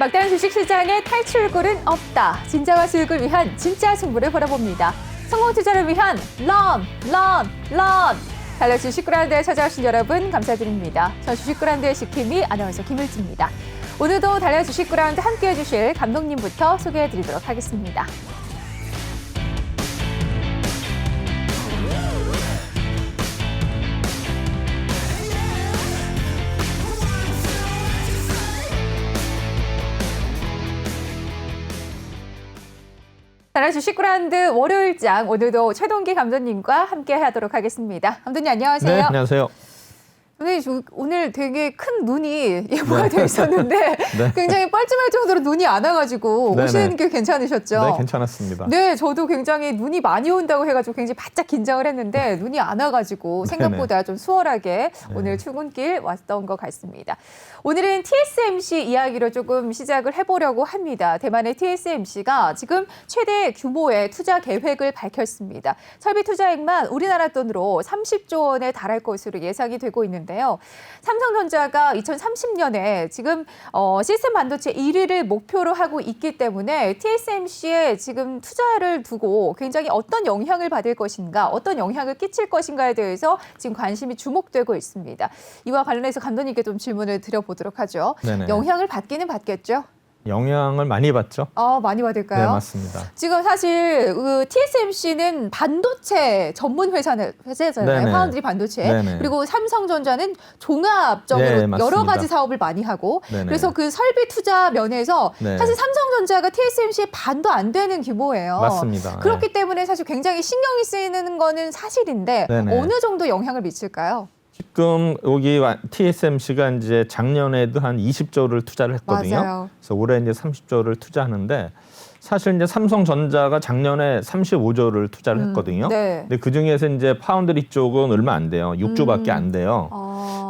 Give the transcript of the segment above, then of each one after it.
막다른 주식시장에 탈출구는 없다. 진짜와 수익을 위한 진짜 승부를 벌여봅니다. 성공 투자를 위한 런! 달러 주식그라운드에 찾아오신 여러분 감사드립니다. 전 주식그라운드의 지킴이 아나운서 김일지입니다. 오늘도 달러 주식그라운드 함께해 주실 감독님부터 소개해드리도록 하겠습니다. 달러 주식그라운드 월요일장 오늘도 최동기 감독님과 함께 하도록 하겠습니다. 감독님 안녕하세요. 네, 안녕하세요. 선생님, 오늘 되게 큰 눈이 예보가 돼 있었는데 네. 굉장히 뻘쭘할 정도로 눈이 안 와가지고 네네. 오시는 게 괜찮으셨죠? 네, 괜찮았습니다. 네, 저도 굉장히 눈이 많이 온다고 해가지고 굉장히 바짝 긴장을 했는데 눈이 안 와가지고 생각보다 좀 수월하게 오늘 출근길 왔던 것 같습니다. 오늘은 TSMC 이야기로 조금 시작을 해보려고 합니다. 대만의 TSMC가 지금 최대 규모의 투자 계획을 밝혔습니다. 설비 투자액만 우리나라 돈으로 30조 원에 달할 것으로 예상이 되고 있는데요. 삼성전자가 2030년에 지금 시스템 반도체 1위를 목표로 하고 있기 때문에 TSMC에 지금 투자를 두고 굉장히 어떤 영향을 받을 것인가, 어떤 영향을 끼칠 것인가에 대해서 지금 관심이 주목되고 있습니다. 이와 관련해서 감독님께 좀 질문을 드려보도록 하죠. 네네. 영향을 받기는 받겠죠? 영향을 많이 받죠? 많이 받을까요? 네, 맞습니다. 지금 사실 TSMC는 반도체 전문 회사잖아요. 네네. 파운드리 반도체. 네네. 그리고 삼성전자는 종합적으로 네, 여러 맞습니다. 가지 사업을 많이 하고 네네. 그래서 그 설비 투자 면에서 네. 사실 삼성전자가 TSMC의 반도 안 되는 규모예요. 맞습니다. 그렇기 네. 때문에 사실 굉장히 신경이 쓰이는 거는 사실인데 네네. 어느 정도 영향을 미칠까요? 지금 여기 TSMC가 이제 작년에도 한 20조를 투자를 했거든요. 맞아요. 그래서 올해 이제 30조를 투자하는데 사실 이제 삼성전자가 작년에 35조를 투자를 했거든요. 네. 근데 그 중에서 이제 파운드리 쪽은 얼마 안 돼요. 6조밖에 안 돼요.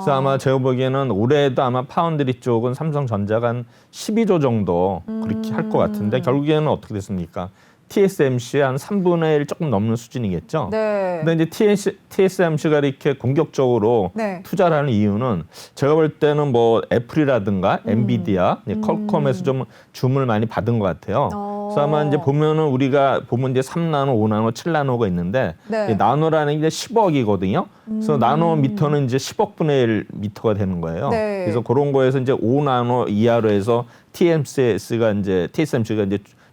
그래서 아마 제가 보기에는 올해도 아마 파운드리 쪽은 삼성전자가 한 12조 정도 그렇게 할 것 같은데 결국에는 어떻게 됐습니까? TSMC의 한 3분의 1 조금 넘는 수준이겠죠. 네. 근데 이제 TSMC가 이렇게 공격적으로 네. 투자를 하는 이유는 제가 볼 때는 뭐 애플이라든가 엔비디아, 퀄컴에서 좀 줌을 많이 받은 것 같아요. 그래서 아마 이제 보면은 우리가 보면 이제 3나노, 5나노, 7나노가 있는데 네. 나노라는 게 10억이거든요. 그래서 나노미터는 이제 10억 분의 1 미터가 되는 거예요. 네. 그래서 그런 거에서 이제 5나노 이하로 해서 TSMC가 이제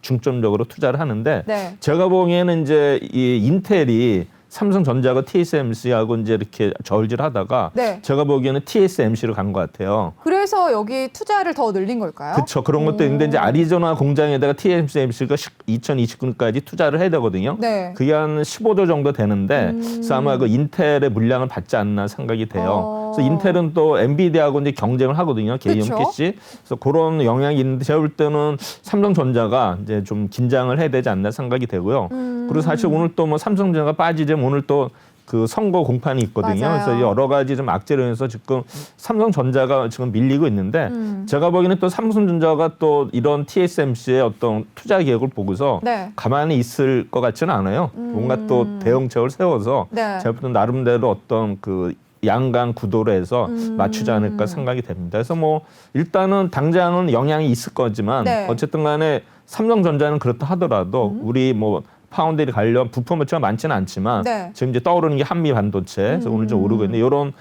중점적으로 투자를 하는데 네. 제가 보기에는 이제 이 인텔이 삼성전자가 TSMC하고 이제 이렇게 저울질하다가 네. 제가 보기에는 TSMC로 간 것 같아요. 그래서 여기 투자를 더 늘린 걸까요? 그렇죠. 그런 것도 있는데 이제 아리조나 공장에다가 TSMC가 2029년까지 투자를 해야 되거든요. 네. 그게 한 15조 정도 되는데 그래서 아마 그 인텔의 물량을 받지 않나 생각이 돼요. 그래서 인텔은 또 엔비디아하고 이제 경쟁을 하거든요. 개인 그쵸? PC. 그래서 그런 영향이 있는데 제가 볼 때는 삼성전자가 이제 좀 긴장을 해야 되지 않나 생각이 되고요. 그리고 사실 오늘 또 뭐 삼성전자가 빠지자면 오늘 또 그 선거 공판이 있거든요. 맞아요. 그래서 여러 가지 좀 악재로 인해서 지금 삼성전자가 지금 밀리고 있는데 제가 보기에는 또 삼성전자가 또 이런 TSMC의 어떤 투자 계획을 보고서 네. 가만히 있을 것 같지는 않아요. 뭔가 또 대응책을 세워서 네. 제가 볼 때 나름대로 어떤 그 양강 구도로 해서 맞추지 않을까 생각이 됩니다. 그래서 뭐 일단은 당장은 영향이 있을 거지만 네. 어쨌든 간에 삼성전자는 그렇다 하더라도 우리 뭐 파운드리 관련 부품 매체가 많지는 않지만 네. 지금 이제 떠오르는 게 한미 반도체 그래서 오늘 좀 오르고 있는데 이런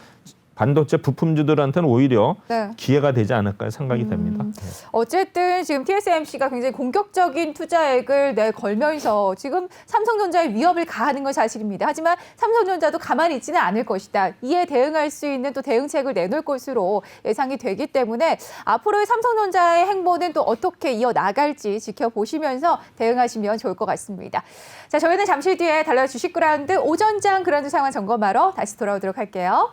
반도체 부품주들한테는 오히려 네. 기회가 되지 않을까 생각이 됩니다. 어쨌든 지금 TSMC가 굉장히 공격적인 투자액을 내걸면서 지금 삼성전자에 위협을 가하는 건 사실입니다. 하지만 삼성전자도 가만히 있지는 않을 것이다. 이에 대응할 수 있는 또 대응책을 내놓을 것으로 예상이 되기 때문에 앞으로의 삼성전자의 행보는 또 어떻게 이어나갈지 지켜보시면서 대응하시면 좋을 것 같습니다. 자, 저희는 잠시 뒤에 달러 주식그라운드 오전장 그라운드 상황 점검하러 다시 돌아오도록 할게요.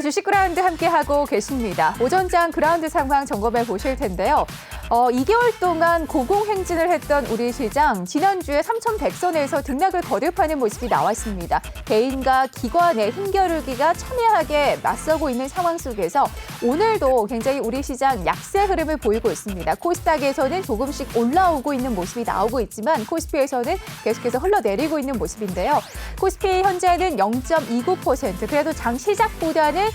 자, 주식 그라운드 함께하고 계십니다. 오전장 그라운드 상황 점검해 보실 텐데요. 2개월 동안 고공행진을 했던 우리 시장, 지난주에 3,100선에서 등락을 거듭하는 모습이 나왔습니다. 개인과 기관의 힘겨루기가 첨예하게 맞서고 있는 상황 속에서 오늘도 굉장히 우리 시장 약세 흐름을 보이고 있습니다. 코스닥에서는 조금씩 올라오고 있는 모습이 나오고 있지만 코스피에서는 계속해서 흘러내리고 있는 모습인데요. 코스피 현재는 0.29%, 그래도 장 시작보다는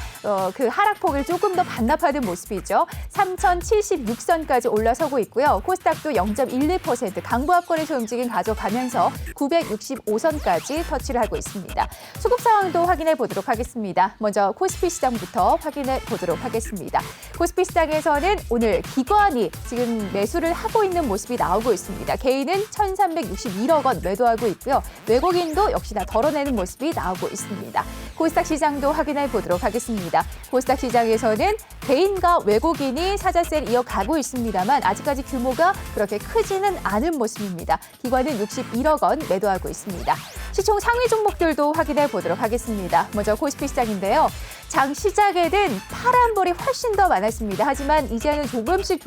그 하락폭을 조금 더 반납하는 모습이죠. 3,076선까지 올라서고 있고요. 코스닥도 0.12% 강보합권에서 움직임 가져가면서 965선까지 터치를 하고 있습니다. 수급 상황도 확인해 보도록 하겠습니다. 먼저 코스피 시장부터 확인해 보도록 하겠습니다. 코스피 시장에서는 오늘 기관이 지금 매수를 하고 있는 모습이 나오고 있습니다. 개인은 1,361억 원 매도하고 있고요. 외국인도 역시나 덜어내는 모습이 나오고 있습니다. 코스닥 시장도 확인해 보도록 하겠습니다. 코스닥 시장에서는 개인과 외국인이 사자세를 이어가고 있습니다만 아직까지 규모가 그렇게 크지는 않은 모습입니다. 기관은 61억 원 매도하고 있습니다. 시총 상위 종목들도 확인해 보도록 하겠습니다. 먼저 코스피 시장인데요. 장 시작에는 파란불이 훨씬 더 많았습니다. 하지만 이제는 조금씩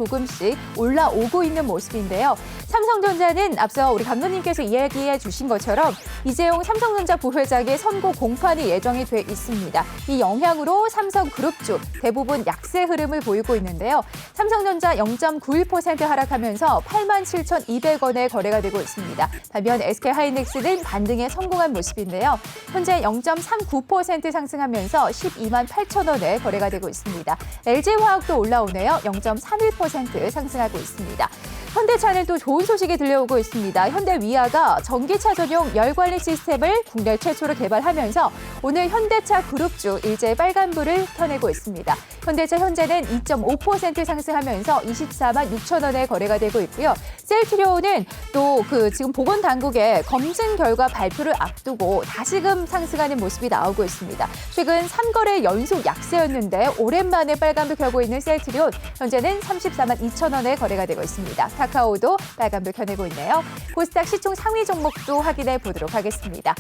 올라오고 있는 모습인데요. 삼성전자는 앞서 우리 감독님께서 이야기해 주신 것처럼 이재용 삼성전자 부회장의 선고 공판이 예정이 돼 있습니다. 이 영향으로 삼성그룹주 대부분 약세 흐름을 보이고 있는데요. 삼성전자 0.91% 하락하면서 87,200원에 거래가 되고 있습니다. 반면 SK하이닉스는 반등에 성공한 모습인데요. 현재 0.39% 상승하면서 12만 8천원에 거래가 되고 있습니다. LG화학도 올라오네요. 0.31% 상승하고 있습니다. 현대차는 또 좋은 소식이 들려오고 있습니다. 현대위아가 전기차 전용 열관리 시스템을 국내 최초로 개발하면서 오늘 현대차 그룹주 일제 빨간불을 켜내고 있습니다. 현대차 현재는 2.5% 상승하면서 24만 6천원에 거래가 되고 있고요. 셀트리온은 또 지금 보건당국의 검증 결과 발표를 앞두고 다시금 상승하는 모습이 나오고 있습니다. 최근 3거래 연속 약세였는데 오랜만에 빨간불 켜고 있는 셀트리온 현재는 34만 2천원에 거래가 되고 있습니다. 카카오도 빨간불 켜내고 있네요. 코스닥 시총 상위 종목도 확인해 보도록 하겠습니다.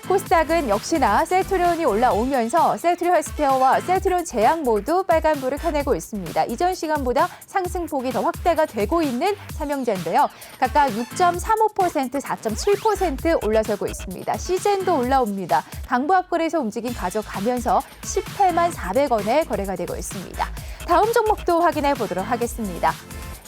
코스닥은 역시나 셀트리온이 올라오면서 셀트리온 헬스케어와 셀트리온 제약 모두 빨간불을 켜내고 있습니다. 이전 시간보다 상승폭이 더 확대가 되고 있는 삼형제인데요. 각각 6.35%, 4.7% 올라서고 있습니다. 시젠도 올라옵니다. 강보합권에서 움직임 가져가면서 18만 400원에 거래가 되고 있습니다. 다음 종목도 확인해 보도록 하겠습니다.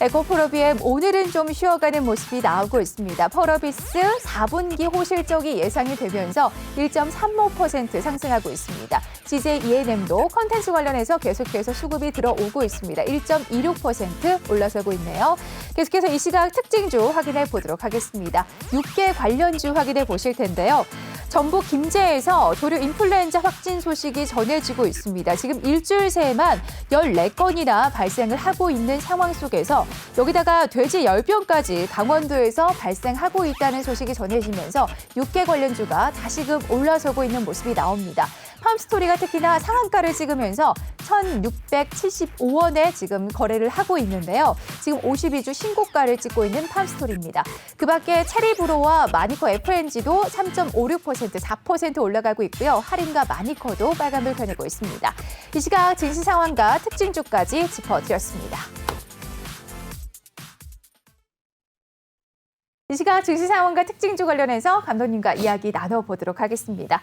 에코프로비엠 오늘은 좀 쉬어가는 모습이 나오고 있습니다. 펄어비스 4분기 호실적이 예상이 되면서 1.35% 상승하고 있습니다. CJ ENM도 컨텐츠 관련해서 계속해서 수급이 들어오고 있습니다. 1.26% 올라서고 있네요. 계속해서 이 시각 특징주 확인해 보도록 하겠습니다. 6개 관련주 확인해 보실 텐데요. 전북 김제에서 도류 인플루엔자 확진 소식이 전해지고 있습니다. 지금 일주일 새에만 14건이나 발생을 하고 있는 상황 속에서 여기다가 돼지 열병까지 강원도에서 발생하고 있다는 소식이 전해지면서 6개 관련주가 다시금 올라서고 있는 모습이 나옵니다. 팜스토리가 특히나 상한가를 찍으면서 1,675원에 지금 거래를 하고 있는데요. 지금 52주 신고가를 찍고 있는 팜스토리입니다. 그 밖에 체리브로와 마니커 FNG도 3.56%, 4% 올라가고 있고요. 할인과 마니커도 빨간불 켜내고 있습니다. 이 시각 증시 상황과 특징주까지 짚어드렸습니다. 이 시각 증시 상황과 특징주 관련해서 감독님과 이야기 나눠보도록 하겠습니다.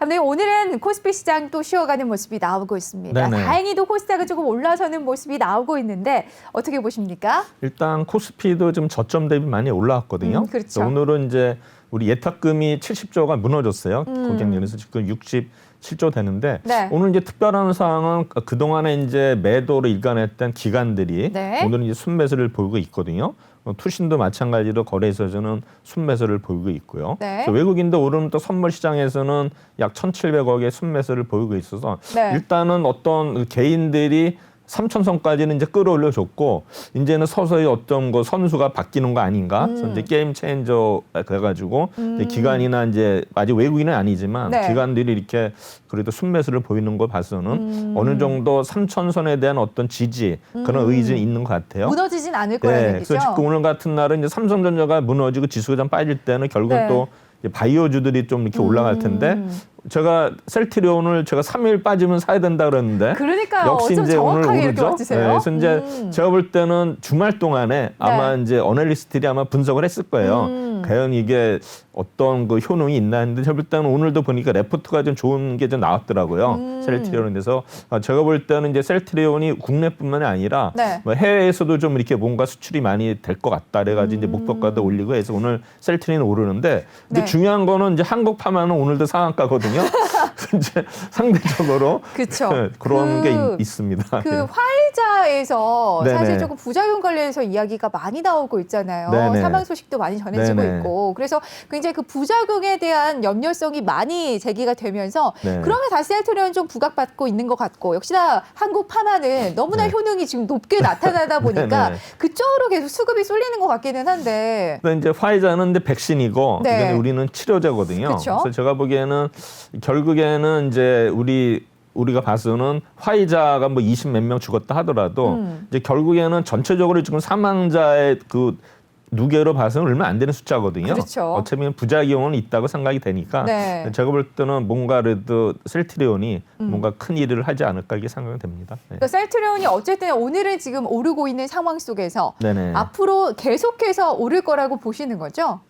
감독님, 오늘은 코스피 시장 또 쉬어가는 모습이 나오고 있습니다. 네네. 다행히도 코스닥은 조금 올라서는 모습이 나오고 있는데 어떻게 보십니까? 일단 코스피도 좀 저점 대비 많이 올라왔거든요. 그렇죠. 오늘은 이제 우리 예탁금이 70조가 무너졌어요. 고객연에서 지금 67조 되는데 네. 오늘 이제 특별한 사항은 그동안에 이제 매도로 일관했던 기관들이 네. 오늘은 이제 순매수를 보이고 있거든요. 투신도 마찬가지로 거래소에서는 순매수를 보이고 있고요. 네. 그래서 외국인도 오늘 또 선물 시장에서는 약 1,700억의 순매수를 보이고 있어서 네. 일단은 어떤 개인들이 3,000선까지는 이제 끌어올려 줬고 이제는 서서히 어떤 거 선수가 바뀌는 거 아닌가? 그래서 이제 게임 체인저 그래가지고 이제 기관이나 이제 아직 외국인은 아니지만 네. 기관들이 이렇게 그래도 순매수를 보이는 걸 봐서는 어느 정도 3,000선에 대한 어떤 지지 그런 의지는 있는 것 같아요. 무너지진 않을 거라는 얘기죠. 그래서 지금 오늘 같은 날은 이제 삼성전자가 무너지고 지수가 좀 빠질 때는 결국 네. 또 바이오주들이 좀 이렇게 올라갈 텐데 제가 셀트리온을 제가 3일 빠지면 사야 된다 그랬는데 그러니까요. 역시 어쩜 이제 오늘 정확하게 이렇게 오르죠. 맞추세요? 그래서 이제 제가 볼 때는 주말 동안에 아마 이제 어널리스트들이 아마 분석을 했을 거예요. 과연 이게 어떤 그 효능이 있나 했는데 제가 볼 때는 오늘도 보니까 레포트가 좀 좋은 게 좀 나왔더라고요. 셀트리온에 대해서 제가 볼 때는 이제 셀트리온이 국내뿐만이 아니라 네. 뭐 해외에서도 좀 이렇게 뭔가 수출이 많이 될 것 같다. 그래가지고 이제 목표가도 올리고 해서 오늘 셀트리온 오르는데 근데 네. 중요한 거는 이제 한국 파마는 오늘도 상한가거든요. 이제 상대적으로 그쵸. 네, 그런 게 있습니다. 그 네. 화이자에서 네네. 사실 조금 부작용 관련해서 이야기가 많이 나오고 있잖아요. 네네. 사망 소식도 많이 전해지고 네네. 있고. 그래서 굉장히 그 부작용에 대한 염려성이 많이 제기가 되면서 네. 그러면 다시 셀트리온 좀 부각받고 있는 것 같고 역시나 한국 파마는 너무나 네. 효능이 지금 높게 나타나다 보니까 네네. 그쪽으로 계속 수급이 쏠리는 것 같기는 한데. 근데 이제 화이자는 이제 백신이고 네. 이건 우리는 치료제거든요. 그쵸? 그래서 제가 보기에는 결국에는 이제 우리가 봐서는 화이자가 뭐 20 몇 명 죽었다 하더라도 이제 결국에는 전체적으로 지금 사망자의 그 누계로 봐서는 얼마 안 되는 숫자거든요. 그렇죠. 어차피 부작용은 있다고 생각이 되니까 네. 제가 볼 때는 뭔가 그래도 셀트리온이 뭔가 큰 일을 하지 않을까 이게 생각이 됩니다. 네. 그러니까 셀트리온이 어쨌든 오늘은 지금 오르고 있는 상황 속에서 네네. 앞으로 계속해서 오를 거라고 보시는 거죠?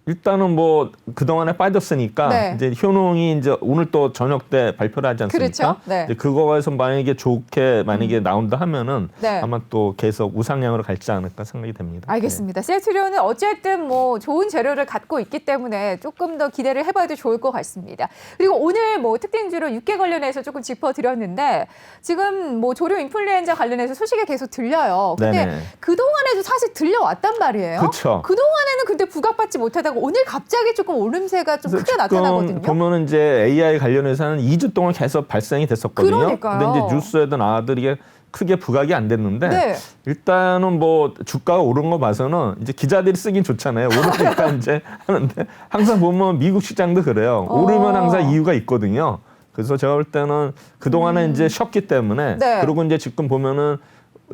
일단은 뭐 그동안에 빠졌으니까 네. 이제 효능이 이제 오늘 또 저녁 때 발표를 하지 않습니까? 그렇죠. 네. 이제 그거에서 만약에 좋게 만약에 나온다 하면은 네. 아마 또 계속 우상향으로 갈지 않을까 생각이 됩니다. 알겠습니다. 셀트리온은 어쨌든 뭐 좋은 재료를 갖고 있기 때문에 조금 더 기대를 해봐도 좋을 것 같습니다. 그리고 오늘 뭐 특징주로 육계 관련해서 조금 짚어드렸는데 지금 뭐 조류 인플루엔자 관련해서 소식이 계속 들려요. 근데 네네. 그동안에도 사실 들려왔단 말이에요. 그쵸. 그동안에는 근데 부각받지 못하다가 오늘 갑자기 조금 오름세가 좀 크게 지금 나타나거든요. 보면은 이제 AI 관련해서는 2주 동안 계속 발생이 됐었거든요. 그러니까요. 근데 이제 뉴스에도 나와도 이게 크게 부각이 안 됐는데 네. 일단은 뭐 주가가 오른 거 봐서는 이제 기자들이 쓰긴 좋잖아요. 오르니까 이제 하는데 항상 보면 미국 시장도 그래요. 오르면 항상 이유가 있거든요. 그래서 제가 볼 때는 그동안에 이제 쉬었기 때문에 네. 그리고 이제 지금 보면은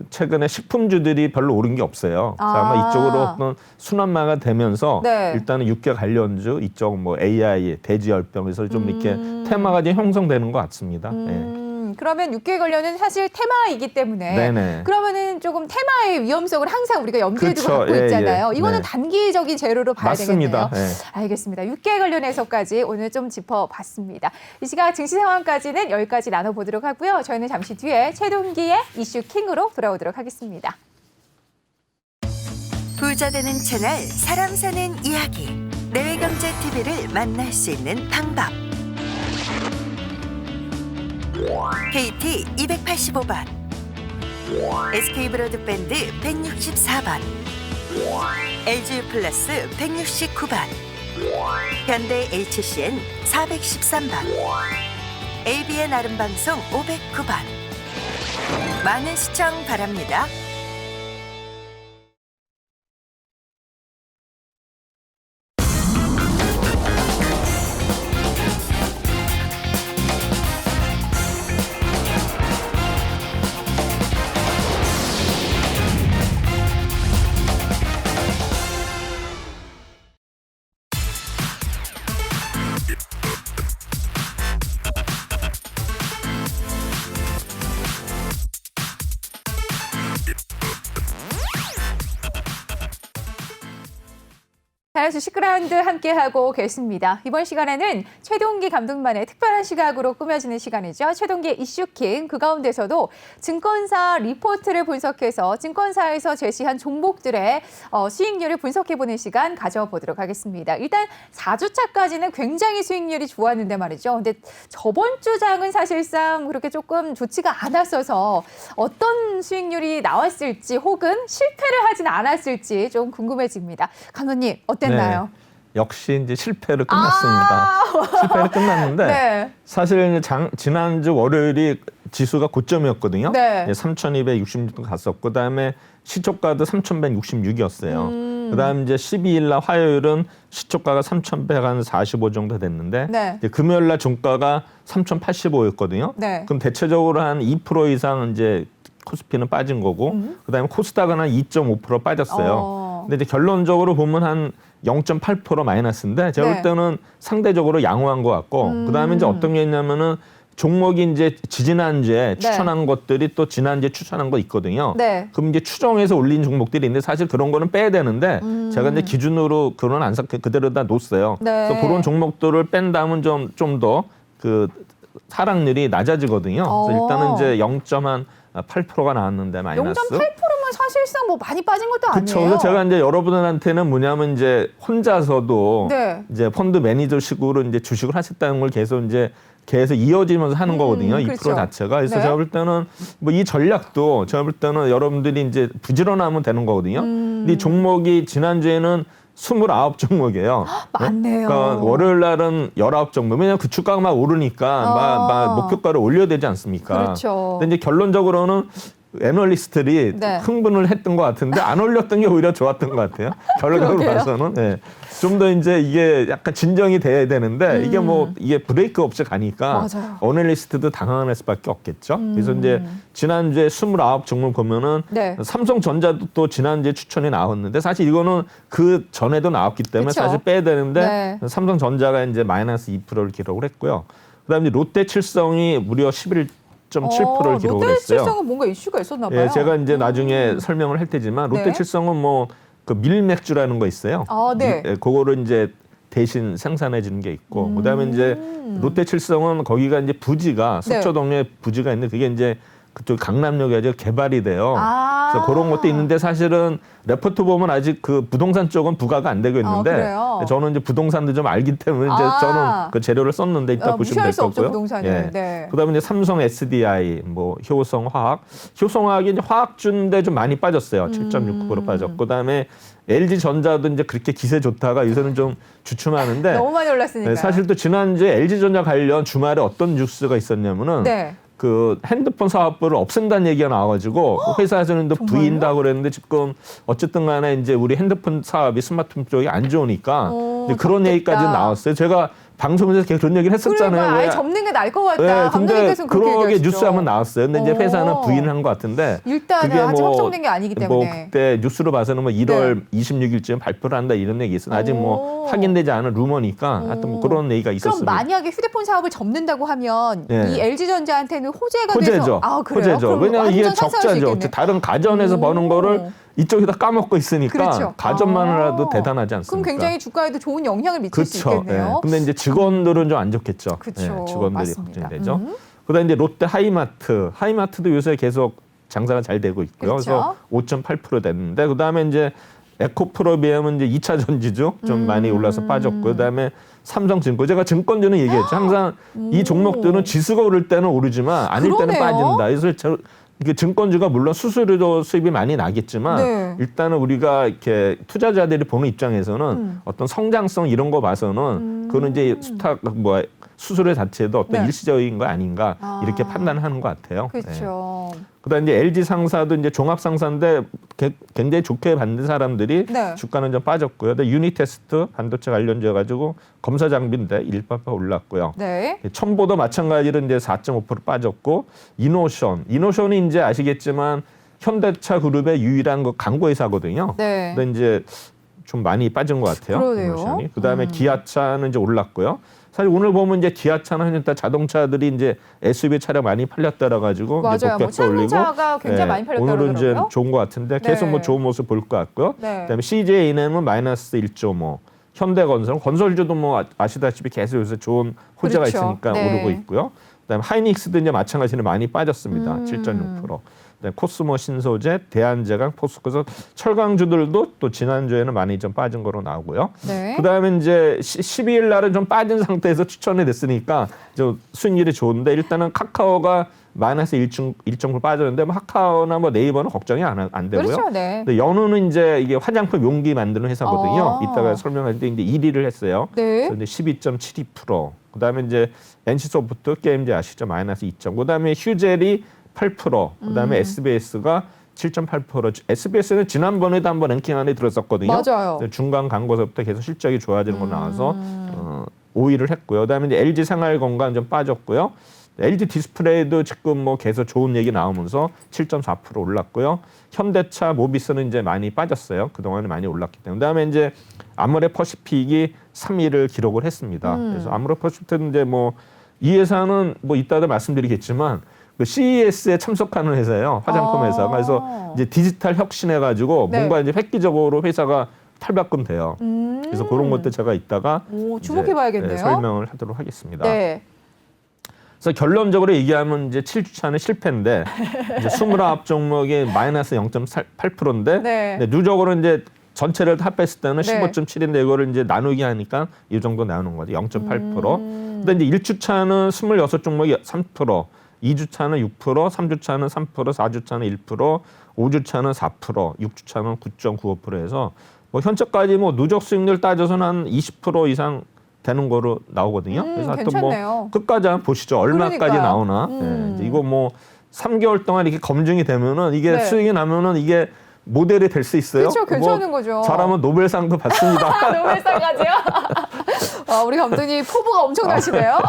최근에 식품주들이 별로 오른 게 없어요. 그래서 아마 이쪽으로 어떤 순환마가 되면서 네. 일단은 육계 관련주 이쪽 뭐 AI, 돼지열병에서 좀 이렇게 테마가 좀 형성되는 것 같습니다. 그러면 육계 관련은 사실 테마이기 때문에 네네. 그러면은 조금 테마의 위험성을 항상 우리가 염두에 두고 그쵸. 갖고 예, 있잖아요. 예. 이거는 네. 단기적인 재료로 봐야 맞습니다. 되겠네요. 알겠습니다. 육계 관련해서까지 오늘 좀 짚어봤습니다. 이 시각 증시 상황까지는 여기까지 나눠보도록 하고요. 저희는 잠시 뒤에 최동기의 이슈 킹으로 돌아오도록 하겠습니다. 부자 되는 채널 사람 사는 이야기 내외경제 TV를 만날 수 있는 방법 KT 285번 SK브로드밴드 164번 LG 플러스 169번 현대 HCN 413번 ABN 아름방송 509번 많은 시청 바랍니다. 자연수 시크라운드 함께하고 계십니다. 이번 시간에는 최동기 감독만의 특별한 시각으로 꾸며지는 시간이죠. 최동기의 이슈킹. 그 가운데서도 증권사 리포트를 분석해서 증권사에서 제시한 종목들의 수익률을 분석해보는 시간 가져보도록 하겠습니다. 일단 4주차까지는 굉장히 수익률이 좋았는데 말이죠. 근데 저번 주장은 사실상 그렇게 조금 좋지가 않았어서 어떤 수익률이 나왔을지 혹은 실패를 하진 않았을지 좀 궁금해집니다. 감독님 어땠나요? 네. 역시 이제 실패로 끝났습니다. 실패로 끝났는데 네. 사실 이제 지난주 월요일이 지수가 고점이었거든요. 네. 3,266도 갔었고 그다음에 시초가도 3,166이었어요. 그다음 이제 12일 날 화요일은 시초가가 3,145 정도 됐는데 네. 이제 금요일 날 종가가 3,085였거든요. 네. 그럼 대체적으로 한 2% 이상 이제 코스피는 빠진 거고 그다음에 코스닥은 한 2.5% 빠졌어요. 근데 이제 결론적으로 보면 한 0.8% 마이너스인데 제가 네. 볼 때는 상대적으로 양호한 것 같고 그다음에 이제 어떤 게 있냐면은 종목이 이제 지지난주에 추천한 것들이 또 지난주에 추천한 거 있거든요. 네. 그럼 이제 추정해서 올린 종목들이 있는데 사실 그런 거는 빼야 되는데 제가 이제 기준으로 그런 안 삭혀 그대로 다 놓았어요. 네. 그래서 그런 종목들을 뺀 다음은 좀 더 그 하락률이 낮아지거든요. 그래서 일단은 이제 0.8%가 나왔는데 마이너스. 0.8%면 사실상 뭐 많이 빠진 것도 그렇죠. 아니에요. 그래서 제가 이제 여러분들한테는 뭐냐면 이제 혼자서도 네. 이제 펀드 매니저식으로 이제 주식을 하셨다는 걸 계속 이어지면서 하는 거거든요. 이 그렇죠. 프로 자체가. 그래서 네. 제가 볼 때는 뭐 이 전략도 제가 볼 때는 여러분들이 이제 부지런하면 되는 거거든요. 근데 이 종목이 지난주에는 29종목이에요. 많네요. 그러니까 월요일 날은 19종목. 왜냐면 그 주가가 막 오르니까 막 목표가를 올려야 되지 않습니까? 그렇죠. 근데 이제 결론적으로는 애널리스트들이 네. 흥분을 했던 것 같은데 안 올렸던 게 오히려 좋았던 것 같아요. 결론적으로 그러게요. 봐서는. 네. 좀 더 이제 이게 약간 진정이 돼야 되는데 이게 브레이크 없이 가니까 맞아요. 애널리스트도 당황할 수밖에 없겠죠. 그래서 이제 지난주에 29종목 보면은 네. 삼성전자도 또 지난주에 추천이 나왔는데 사실 이거는 그 전에도 나왔기 때문에 그쵸. 사실 빼야 되는데 네. 삼성전자가 이제 마이너스 2%를 기록을 했고요. 그다음에 롯데칠성이 무려 11.7%를 기록을 했어요. 롯데칠성은 뭔가 이슈가 있었나 봐요. 예, 제가 이제 나중에 설명을 할 테지만 네. 롯데칠성은 뭐 그 밀맥주라는 거 있어요. 아, 네. 예, 그거를 이제 대신 생산해 주는 게 있고 그다음에 이제 롯데칠성은 거기가 이제 부지가 네. 서초동에 부지가 있는데 그게 이제 그쪽 강남역에 아주 개발이 돼요. 아. 그래서 그런 것도 있는데 사실은 레포트 보면 아직 그 부동산 쪽은 부과가 안 되고 있는데 그래요? 저는 이제 부동산도 좀 알기 때문에 이제 저는 그 재료를 썼는데 이따 보시면 무시할 될 수 없죠, 거고요. 부동산을. 네. 그다음에 이제 삼성 SDI, 뭐 효성화학, 효성화학이 이제 화학주인데 좀 많이 빠졌어요. 7.6% 빠졌고, 그다음에 LG 전자도 이제 그렇게 기세 좋다가 요새는 좀 주춤하는데 너무 많이 올랐으니까. 사실 또 지난주에 LG 전자 관련 주말에 어떤 뉴스가 있었냐면은. 네. 그 핸드폰 사업부를 없앤다는 얘기가 나와가지고 회사에서는 또 정말요? 부인다고 그랬는데 지금 어쨌든 간에 이제 우리 핸드폰 사업이 스마트폰 쪽이 안 좋으니까 이제 그런 덥겠다. 얘기까지 나왔어요. 제가 방송에서 계속 그런 얘기를 했었잖아요. 그러니까 아예 왜? 접는 게 나을 것 같다. 네, 근데 감독님께서는 그렇게 그러게 얘기하시죠. 뉴스 한번 나왔어요. 근데 이제 회사는 부인을 한 것 같은데 일단은 아직 확정된 게 아니기 뭐 때문에. 그때 뉴스로 봐서는 뭐 1월 26일쯤 발표를 한다 이런 얘기 있어요. 아직 뭐 확인되지 않은 루머니까 하여튼 뭐 그런 얘기가 그럼 있었습니다. 만약에 휴대폰 사업을 접는다고 하면 네. 이 LG전자한테는 호재가 호재죠. 돼서 아 그래요? 호재죠. 그럼 왜냐하면 이게 완전 상승할 수 적자죠. 있겠네. 다른 가전에서 버는 거를 이쪽에다 까먹고 있으니까 그렇죠. 가전만으로도 대단하지 않습니까? 그럼 굉장히 주가에도 좋은 영향을 미칠 수 그렇죠. 있겠네요. 근데 이제 직원들은 좀 안 좋겠죠. 그렇죠. 직원들이 맞습니다. 걱정되죠. 그다음에 이제 롯데 하이마트도 요새 계속 장사가 잘 되고 있고요. 그렇죠. 그래서 5.8% 됐는데 그다음에 이제 에코프로비엠은 이제 2차 전지주 좀 많이 올라서 빠졌고 그다음에 삼성증권 제가 증권주는 얘기했죠. 항상 이 종목들은 지수가 오를 때는 오르지만 아닐 때는 그러네요. 빠진다. 그래서 이게 증권주가 물론 수수료 수입이 많이 나겠지만 네. 일단은 우리가 이렇게 투자자들이 보는 입장에서는 어떤 성장성 이런 거 봐서는 그거는 이제 수수료 자체도 어떤 네. 일시적인 거 아닌가 이렇게 판단하는 것 같아요. 네. 그렇죠. 그다음 이제 LG 상사도 이제 종합 상사인데 굉장히 좋게 받는 사람들이 네. 주가는 좀 빠졌고요. 근데 유니테스트 반도체 관련주여 가지고 검사 장비인데 1% 올랐고요. 네. 첨보도 마찬가지로 이제 4.5% 빠졌고 이노션이 이제 아시겠지만 현대차 그룹의 유일한 그 광고 회사거든요. 네. 근데 이제 좀 많이 빠진 것 같아요. 그러네요. 이노션이. 그다음에 기아차는 이제 올랐고요. 사실 오늘 보면 이제 기아차나 현대 자동차들이 이제 SUV 차량 많이 팔렸다라 가지고 이제 맞아요. 뭐 목표가 올리고 자동차가 굉장히 많이 팔렸다고 오늘은 이제 그러더라고요. 좋은 것 같은데 계속 네. 뭐 좋은 모습 볼 것 같고요. 네. 그다음에 CJENM은 마이너스 1.5. 건설주도 뭐 아시다시피 계속 요새 좋은 호재가 그렇죠. 있으니까 네. 오르고 있고요. 그다음에 하이닉스도 이제 마찬가지로 많이 빠졌습니다. 7.6%. 코스모 신소재, 대한제강, 포스코에서 철강주들도 또 지난주에는 많이 좀 빠진 거로 나오고요. 네. 그다음에 이제 12일 날은 좀 빠진 상태에서 추천이 됐으니까 수익률이 좋은데 일단은 카카오가 마이너스 1.9 빠졌는데 뭐 카카오나 뭐 네이버는 걱정이 안 되고요. 그렇죠. 네. 근데 연우는 이제 이게 화장품 용기 만드는 회사거든요. 아. 이따가 설명할 때 이제 1위를 했어요. 네. 그런데 12.72%. 그다음에 이제 NC소프트 게임즈 아시죠? 마이너스 2.9. 그다음에 휴젤이 8%. 그다음에 SBS가 7.8%. SBS는 지난번에도 한번 랭킹 안에 들었었거든요. 맞아요. 중간 광고서부터 계속 실적이 좋아지는 거 나와서 5위를 했고요. 그다음에 이제 LG 생활건강 좀 빠졌고요. LG 디스플레이도 지금 뭐 계속 좋은 얘기 나오면서 7.4% 올랐고요. 현대차, 모비스는 이제 많이 빠졌어요. 그동안에 많이 올랐기 때문에. 그다음에 이제 아모레 퍼시픽이 3위를 기록을 했습니다. 그래서 아모레 퍼시픽은 이제 뭐 이 회사는 뭐 이따도 말씀드리겠지만 그 CES에 참석하는 회사예요. 화장품 회사가. 그래서 이제 디지털 혁신해가지고 네. 뭔가 이제 획기적으로 회사가 탈바꿈돼요. 그래서 그런 것도 제가 이따가 오, 주목해봐야겠네요. 설명을 하도록 하겠습니다. 네. 그래서 결론적으로 얘기하면 이제 7주차는 실패인데 이제 29 종목이 마이너스 0.8%인데 네. 누적으로 이제 전체를 다 합했을 때는 네. 15.7인데 이거를 이제 나누기 하니까 이 정도 나오는 거죠. 0.8%. 근데 이제 1주차는 26종목이 3%, 2주차는 6%, 3주차는 3%, 4주차는 1%, 5주차는 4%, 6주차는 9.95%에서 뭐 현재까지 뭐 누적 수익률 따져서는 한 20% 이상 되는 거로 나오거든요. 그래서 하여튼 괜찮네요. 뭐 끝까지 한번 보시죠. 얼마까지 그러니까요. 나오나. 네, 이제 이거 뭐 3개월 동안 이렇게 검증이 되면은 이게 네. 수익이 나면은 이게 모델이 될 수 있어요. 그렇죠. 괜찮은 거죠. 잘하면 노벨상도 받습니다. 노벨상까지요? 우리 감독님 포부가 엄청나시네요.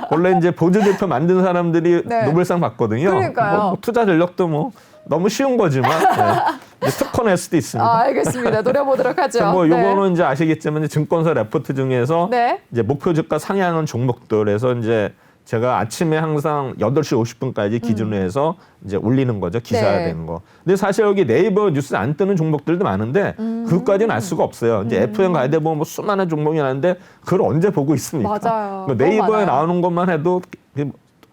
원래 이제 보조제품 만든 사람들이 네. 노벨상 받거든요. 그러니까요. 뭐 투자 전략도 뭐 너무 쉬운 거지만 네. 이제 특허 낼 수도 있습니다. 알겠습니다. 노려보도록 하죠. 뭐 네. 요거는 이제 아시겠지만 이제 증권사 레포트 중에서 네. 이제 목표 주가 상향한 종목들에서 이제 제가 아침에 항상 8시 50분까지 기준으로 해서 이제 올리는 거죠. 기사화되는 거. 근데 사실 여기 네이버 뉴스 안 뜨는 종목들도 많은데 그것까지는 알 수가 없어요. 이제 FM 가야 보면 뭐 수많은 종목이 나는데 그걸 언제 보고 있습니까? 맞아요. 뭐 너무 네이버에 많아요. 나오는 것만 해도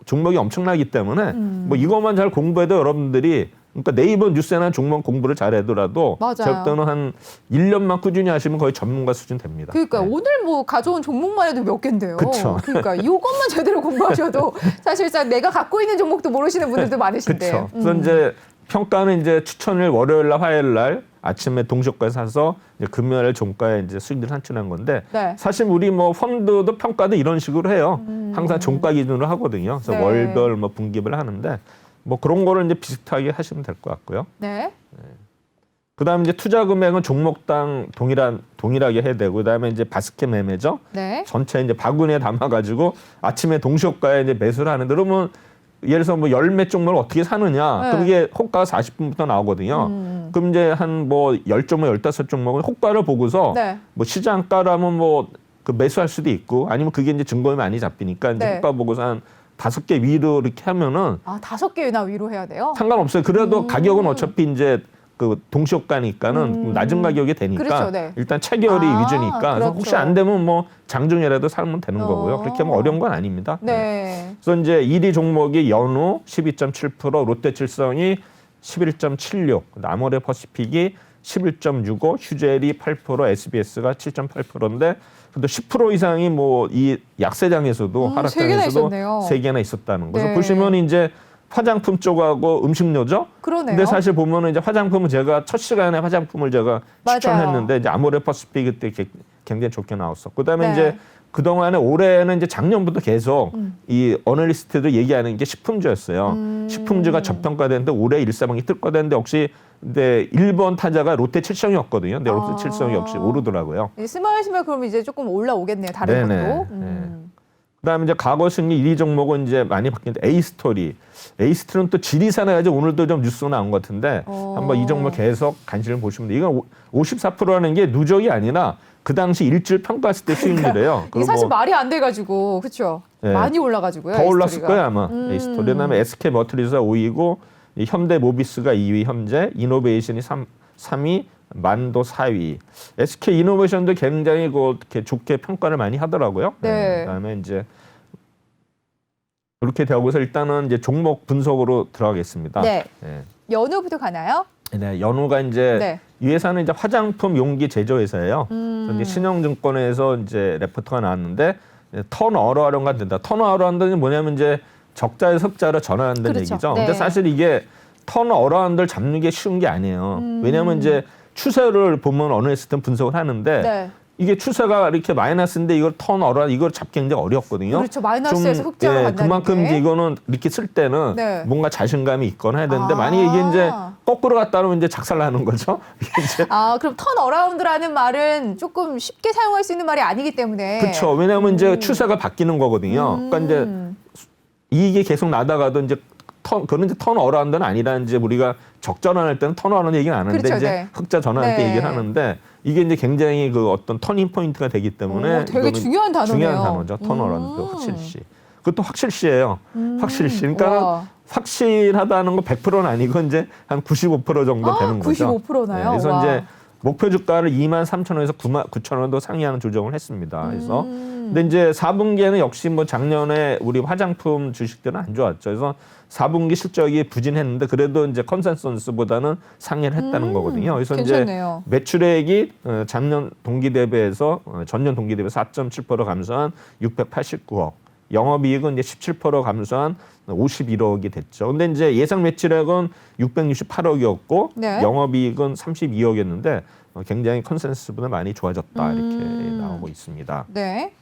종목이 엄청나기 때문에 뭐 이것만 잘 공부해도 여러분들이 그러니까 네이버 뉴스나 종목 공부를 잘하더라도 맞아요. 제가 때는 한 1년만 꾸준히 하시면 거의 전문가 수준 됩니다. 그러니까 네. 오늘 뭐 가져온 종목만 해도 몇 개인데요. 그쵸. 그러니까 이것만 제대로 공부하셔도 사실상 내가 갖고 있는 종목도 모르시는 분들도 많으신데. 그렇죠. 그래서 이제 평가는 이제 추천일 월요일 날 화요일 날 아침에 동시효과에 사서 이제 금요일 종가에 이제 수익을 산출한 건데 네. 사실 우리 뭐 펀드도 평가도 이런 식으로 해요. 항상 종가 기준으로 하거든요. 그래서 네. 월별 뭐 분기별 하는데 뭐 그런 거를 이제 비슷하게 하시면 될 것 같고요. 네. 그다음에 이제 투자 금액은 종목당 동일하게 해야 되고 그다음에 이제 바스켓 매매죠. 네. 전체 이제 바구니에 담아가지고 아침에 동시효과에 이제 매수를 하는데 그러면 예를 들어서 뭐 열매 종목을 어떻게 사느냐? 네. 그럼 이게 호가가 40분부터 나오거든요. 그럼 이제 한 뭐 10종목, 15종목은 호가를 보고서 네. 뭐 시장가라면 뭐 그 매수할 수도 있고 아니면 그게 이제 증거에 많이 잡히니까 이제 네. 호가 보고서 한 5개 위로 이렇게 하면은 5개나 위로 해야 돼요? 상관없어요. 그래도 가격은 어차피 이제 그 동시효과니까는 낮은 가격이 되니까 그렇죠, 네. 일단 체결이 위주니까 그래서 그렇죠. 혹시 안 되면 뭐 장중이라도 살면 되는 거고요. 그렇게 하면 어려운 건 아닙니다. 네. 그래서 이제 1위 종목이 연우 12.7%, 롯데칠성이 11.76, 아모레 퍼시픽이 11.65, 휴젤이 8%, SBS가 7.8%인데 그래도 10% 이상이 뭐 이 약세장에서도 세 개나 하락장에서도 있었네요. 3개나 있었다는 거죠. 네. 보시면 이제 화장품 쪽하고 음식료죠. 그러네요. 근데 사실 보면은 이제 화장품은 제가 첫 시간에 화장품을 제가 맞아요. 추천했는데 이제 아모레 퍼시픽 그때 굉장히 좋게 나왔었고 그다음에 네. 이제 그동안에 올해는 이제 작년부터 계속 이 어널리스트들 얘기하는 게 식품주였어요. 식품주가 저평가되는데 올해 일사분기 특가되는데 역시 근데 1번 타자가 롯데칠성이었거든요. 근데 롯데칠성이 역시 오르더라고요. 스마일스면 그럼 이제 조금 올라오겠네요. 다른 네네. 것도. 그다음에 이제 과거 승리 1위 종목은 이제 많이 바뀌는데 에이스토리. 에이스토리는 또 지리산에 가지고 오늘도 좀 뉴스가 나온 것 같은데 한번 이 종목 계속 관심을 보시면 돼요. 이건 54%라는 게 누적이 아니라 그 당시 일주일 평가했을 때 수익률이에요. 이게 사실 말이 안 돼가지고 그렇죠. 네. 많이 올라가지고요. 더 올랐을 에이스토리가. 거예요 아마. 에이스토리. 그다음에 SK 머트리스가 5위고 이 현대모비스가 2위 현재, 이노베이션이 3위, 만도 4위. SK 이노베이션도 굉장히 이렇게 좋게 평가를 많이 하더라고요. 네. 그다음에 이제 이렇게 되고서 일단은 이제 종목 분석으로 들어가겠습니다. 네. 네. 연우부터 가나요? 네, 연우가 이제 네. 이 회사는 이제 화장품 용기 제조회사예요. 그래서 이제 신영증권에서 이제 레포트가 나왔는데 턴어라운드가 된다. 턴어라운드는 뭐냐면 이제 적자에서 흑자로 전환한다는 그렇죠. 얘기죠. 네. 근데 사실 이게 턴어라운드를 잡는 게 쉬운 게 아니에요. 왜냐하면 이제 추세를 보면 어느 시스템 분석을 하는데 네. 이게 추세가 이렇게 마이너스인데 이걸 턴어라운드 이걸 잡기 굉장히 어렵거든요. 그렇죠. 마이너스에서 흑자로 간다는 그만큼 게. 이제 이거는 이렇게 쓸 때는 네. 뭔가 자신감이 있거나 해야 되는데 아. 만약에 이게 이제 거꾸로 갔다 오면 이제 작살나는 거죠. 이게 이제 그럼 턴어라운드라는 말은 조금 쉽게 사용할 수 있는 말이 아니기 때문에. 그렇죠. 왜냐하면 이제 추세가 바뀌는 거거든요. 그러니까 이제 이익이 계속 나다가도 이제 그런 이제 턴어라운드는 아니라 이제 우리가 적전환할 때는 턴어라운드 얘기는 안 하는데 그렇죠, 이제 네. 흑자 전환할 때 네. 얘기를 하는데 이게 이제 굉장히 그 어떤 터닝 포인트가 되기 때문에 되게 이거는 중요한 단어네요. 중요한 단어죠. 턴어라운드 확실시. 그것도 확실시예요. 확실시. 그러니까 와. 확실하다는 거 100%는 아니고 이제 한 95% 정도 되는 거죠. 95%나요? 그래서 와. 이제 목표 주가를 23,000원에서 99,000원도 상회하는 조정을 했습니다. 그래서 근데 이제 4분기에는 역시 뭐 작년에 우리 화장품 주식들은 안 좋았죠. 그래서 4분기 실적이 부진했는데 그래도 이제 컨센서스보다는 상회를 했다는 거거든요. 그래서 괜찮네요. 이제 매출액이 작년 동기 대비해서 전년 동기 대비 4.7% 감소한 689억. 영업이익은 이제 17% 감소한 51억이 됐죠. 근데 이제 예상 매출액은 668억이었고 네. 영업이익은 32억이었는데 굉장히 컨센서스보다 많이 좋아졌다 이렇게 나오고 있습니다. 네.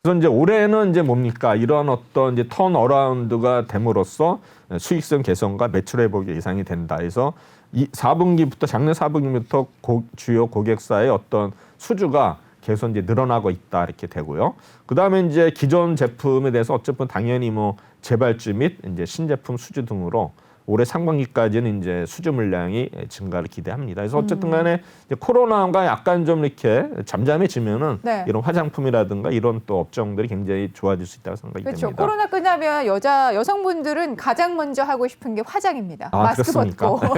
그래서 이제 올해는 이제 뭡니까 이런 어떤 이제 턴 어라운드가 됨으로써 수익성 개선과 매출 회복이 예상이 된다. 그래서 4분기부터 작년 4분기부터 주요 고객사의 어떤 수주가 계속 이제 늘어나고 있다 이렇게 되고요. 그 다음에 이제 기존 제품에 대해서 어쨌든 당연히 뭐 재발주 및 이제 신제품 수주 등으로 올해 상반기까지는 이제 수주 물량이 증가를 기대합니다. 그래서 어쨌든 간에 이제 코로나가 약간 좀 이렇게 잠잠해지면은 네. 이런 화장품이라든가 이런 또 업종들이 굉장히 좋아질 수 있다고 생각이 그렇죠. 됩니다. 코로나 끝나면 여성분들은 가장 먼저 하고 싶은 게 화장입니다. 마스크 그렇습니까? 벗고.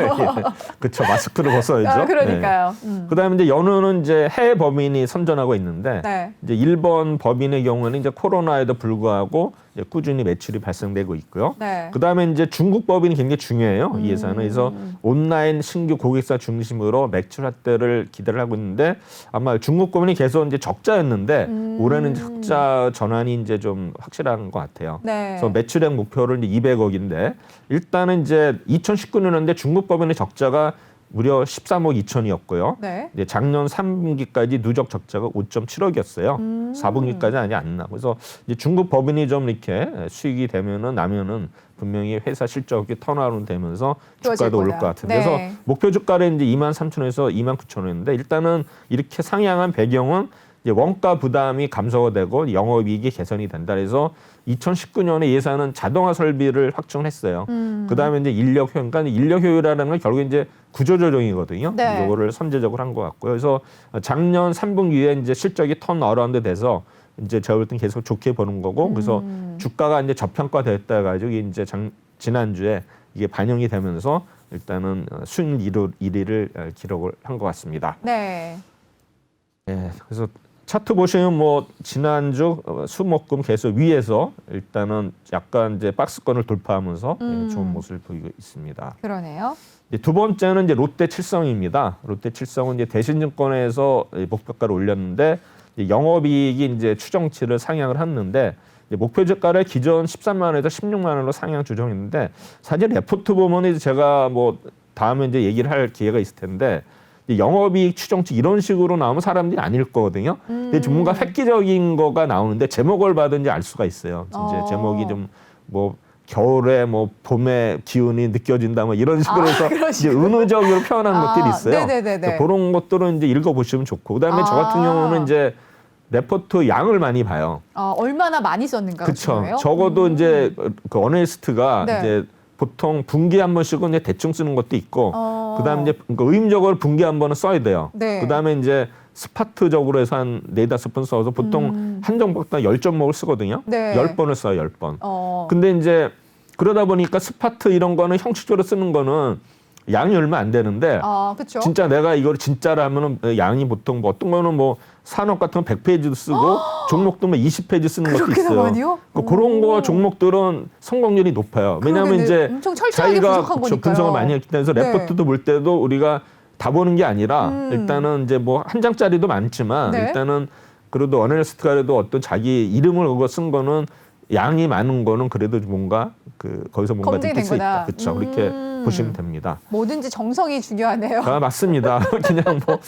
그렇죠. 마스크를 벗어야죠. 아, 그러니까요. 그다음에 이제 연우는 이제 해외 법인이 선전하고 있는데 네. 이제 일본 법인의 경우는 이제 코로나에도 불구하고 이제 꾸준히 매출이 발생되고 있고요. 네. 그다음에 이제 중국 법인이 굉장히 중요해요. 이 회사는. 그래서 온라인 신규 고객사 중심으로 매출 확대를 기대를 하고 있는데 아마 중국 법인이 계속 이제 적자였는데 올해는 이제 흑자 전환이 이제 좀 확실한 것 같아요. 네. 그래서 매출액 목표를 이제 200억인데 일단은 이제 2019년인데 중국 법인의 적자가 무려 13억 2천이었고요. 네. 이제 작년 3분기까지 누적 적자가 5.7억이었어요. 4분기까지 아직 안 나고. 그래서 이제 중국 법인이 좀 이렇게 수익이 나면은 분명히 회사 실적이 턴어라운드 되면서 주가도 오를 것 같은데. 네. 그래서 목표 주가를 이제 23,000원에서 29,000원인데 일단은 이렇게 상향한 배경은 이제 원가 부담이 감소가 되고 영업이익이 개선이 된다. 그래서 2019년에 예산은 자동화 설비를 확충했어요. 그다음에 이제 인력 효율, 그러니까 인력 효율이라는 건 결국 이제 구조조정이거든요. 네. 이거를 선제적으로 한 것 같고요. 그래서 작년 3분기에 이제 실적이 턴 어라운드 돼서 이제 제가 볼 때는 계속 좋게 보는 거고, 그래서 주가가 이제 저평가됐다 가지고 이제 지난주에 이게 반영이 되면서 일단은 수익 1위를 기록을 한 것 같습니다. 네. 네, 그래서 차트 보시면 뭐 지난주 수목금 계속 위에서 일단은 약간 이제 박스권을 돌파하면서 좋은 모습을 보이고 있습니다. 그러네요. 이제 두 번째는 이제 롯데 칠성입니다. 롯데 칠성은 이제 대신증권에서 목표가를 올렸는데 이제 영업이익이 이제 추정치를 상향을 했는데 이제 목표 주가를 기존 13만 원에서 16만 원으로 상향 조정했는데 사실 레포트 보면 이제 제가 뭐 다음에 이제 얘기를 할 기회가 있을 텐데. 영업이익 추정치 이런 식으로 나오면 사람들이 안 읽을 거거든요. 근데 뭔가 획기적인 거가 나오는데 제목을 봐든지 알 수가 있어요. 이제 제목이 좀 뭐 겨울에 뭐 봄의 기운이 느껴진다 뭐 이런 식으로 해서 이제 은유적으로 표현하는 것들이 있어요. 네네네네. 그런 것들은 이제 읽어보시면 좋고 그다음에 저 같은 경우는 이제 레포트 양을 많이 봐요. 얼마나 많이 썼는가 그렇죠. 중요해요? 적어도 이제 그 어널리스트가 네. 이제 보통 분기에 한 번씩은 이제 대충 쓰는 것도 있고 그다음에 이제 의무적으로 분기에 한 번은 써야 돼요. 네. 그다음에 이제 스파트적으로 해서 한 4-5번 써서 보통 한 종목당 10종목을 쓰거든요. 네. 10번을 써요, 10번. 근데 이제 그러다 보니까 스파트 이런 거는 형식적으로 쓰는 거는 양이 얼마 안 되는데 그렇죠. 진짜 내가 이걸 진짜로 하면은 양이 보통 뭐 어떤 거는 뭐 산업 같은 거 100페이지도 쓰고 종목도 뭐 20페이지 쓰는 것도 그렇게나 있어요. 많이요? 그런 거 종목들은 성공률이 높아요. 왜냐하면 그러게는 이제 엄청 철저하게 자기가 분석한 거니까요. 분석을 많이 했기 때문에 네. 레포트도 볼 때도 우리가 다 보는 게 아니라 일단은 이제 뭐 한 장짜리도 많지만 네. 일단은 그래도 어널리스트가 그래도 어떤 자기 이름을 그거 쓴 거는 양이 많은 거는 그래도 뭔가 거기서 뭔가 검증이 느낄 수 된 거다. 있다. 그렇죠. 그렇게 보시면 됩니다. 뭐든지 정성이 중요하네요. 맞습니다. 그냥 뭐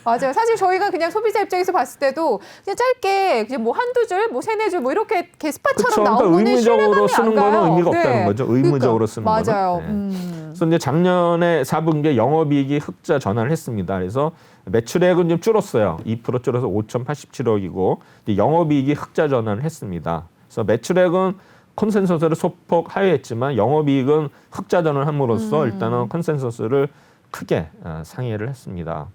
맞아요. 사실 저희가 그냥 소비자 입장에서 봤을 때도 그냥 짧게 그냥 뭐 한두 줄, 뭐 세네 줄, 뭐 이렇게 스파처럼 그쵸. 나오는 그러니까 의무적으로 신뢰감이 쓰는 안 가요. 거는 의미가 네. 없다는 거죠. 의무적으로 쓰는 거는. 맞아요. 네. 그래서 이제 작년에 4분기에 영업이익이 흑자 전환을 했습니다. 그래서 매출액은 좀 줄었어요. 2% 줄어서 5,087억이고 영업이익이 흑자 전환을 했습니다. 그래서 매출액은 컨센서스를 소폭 하회했지만 영업이익은 흑자전을 함으로써 일단은 컨센서스를 크게 상회를 했습니다.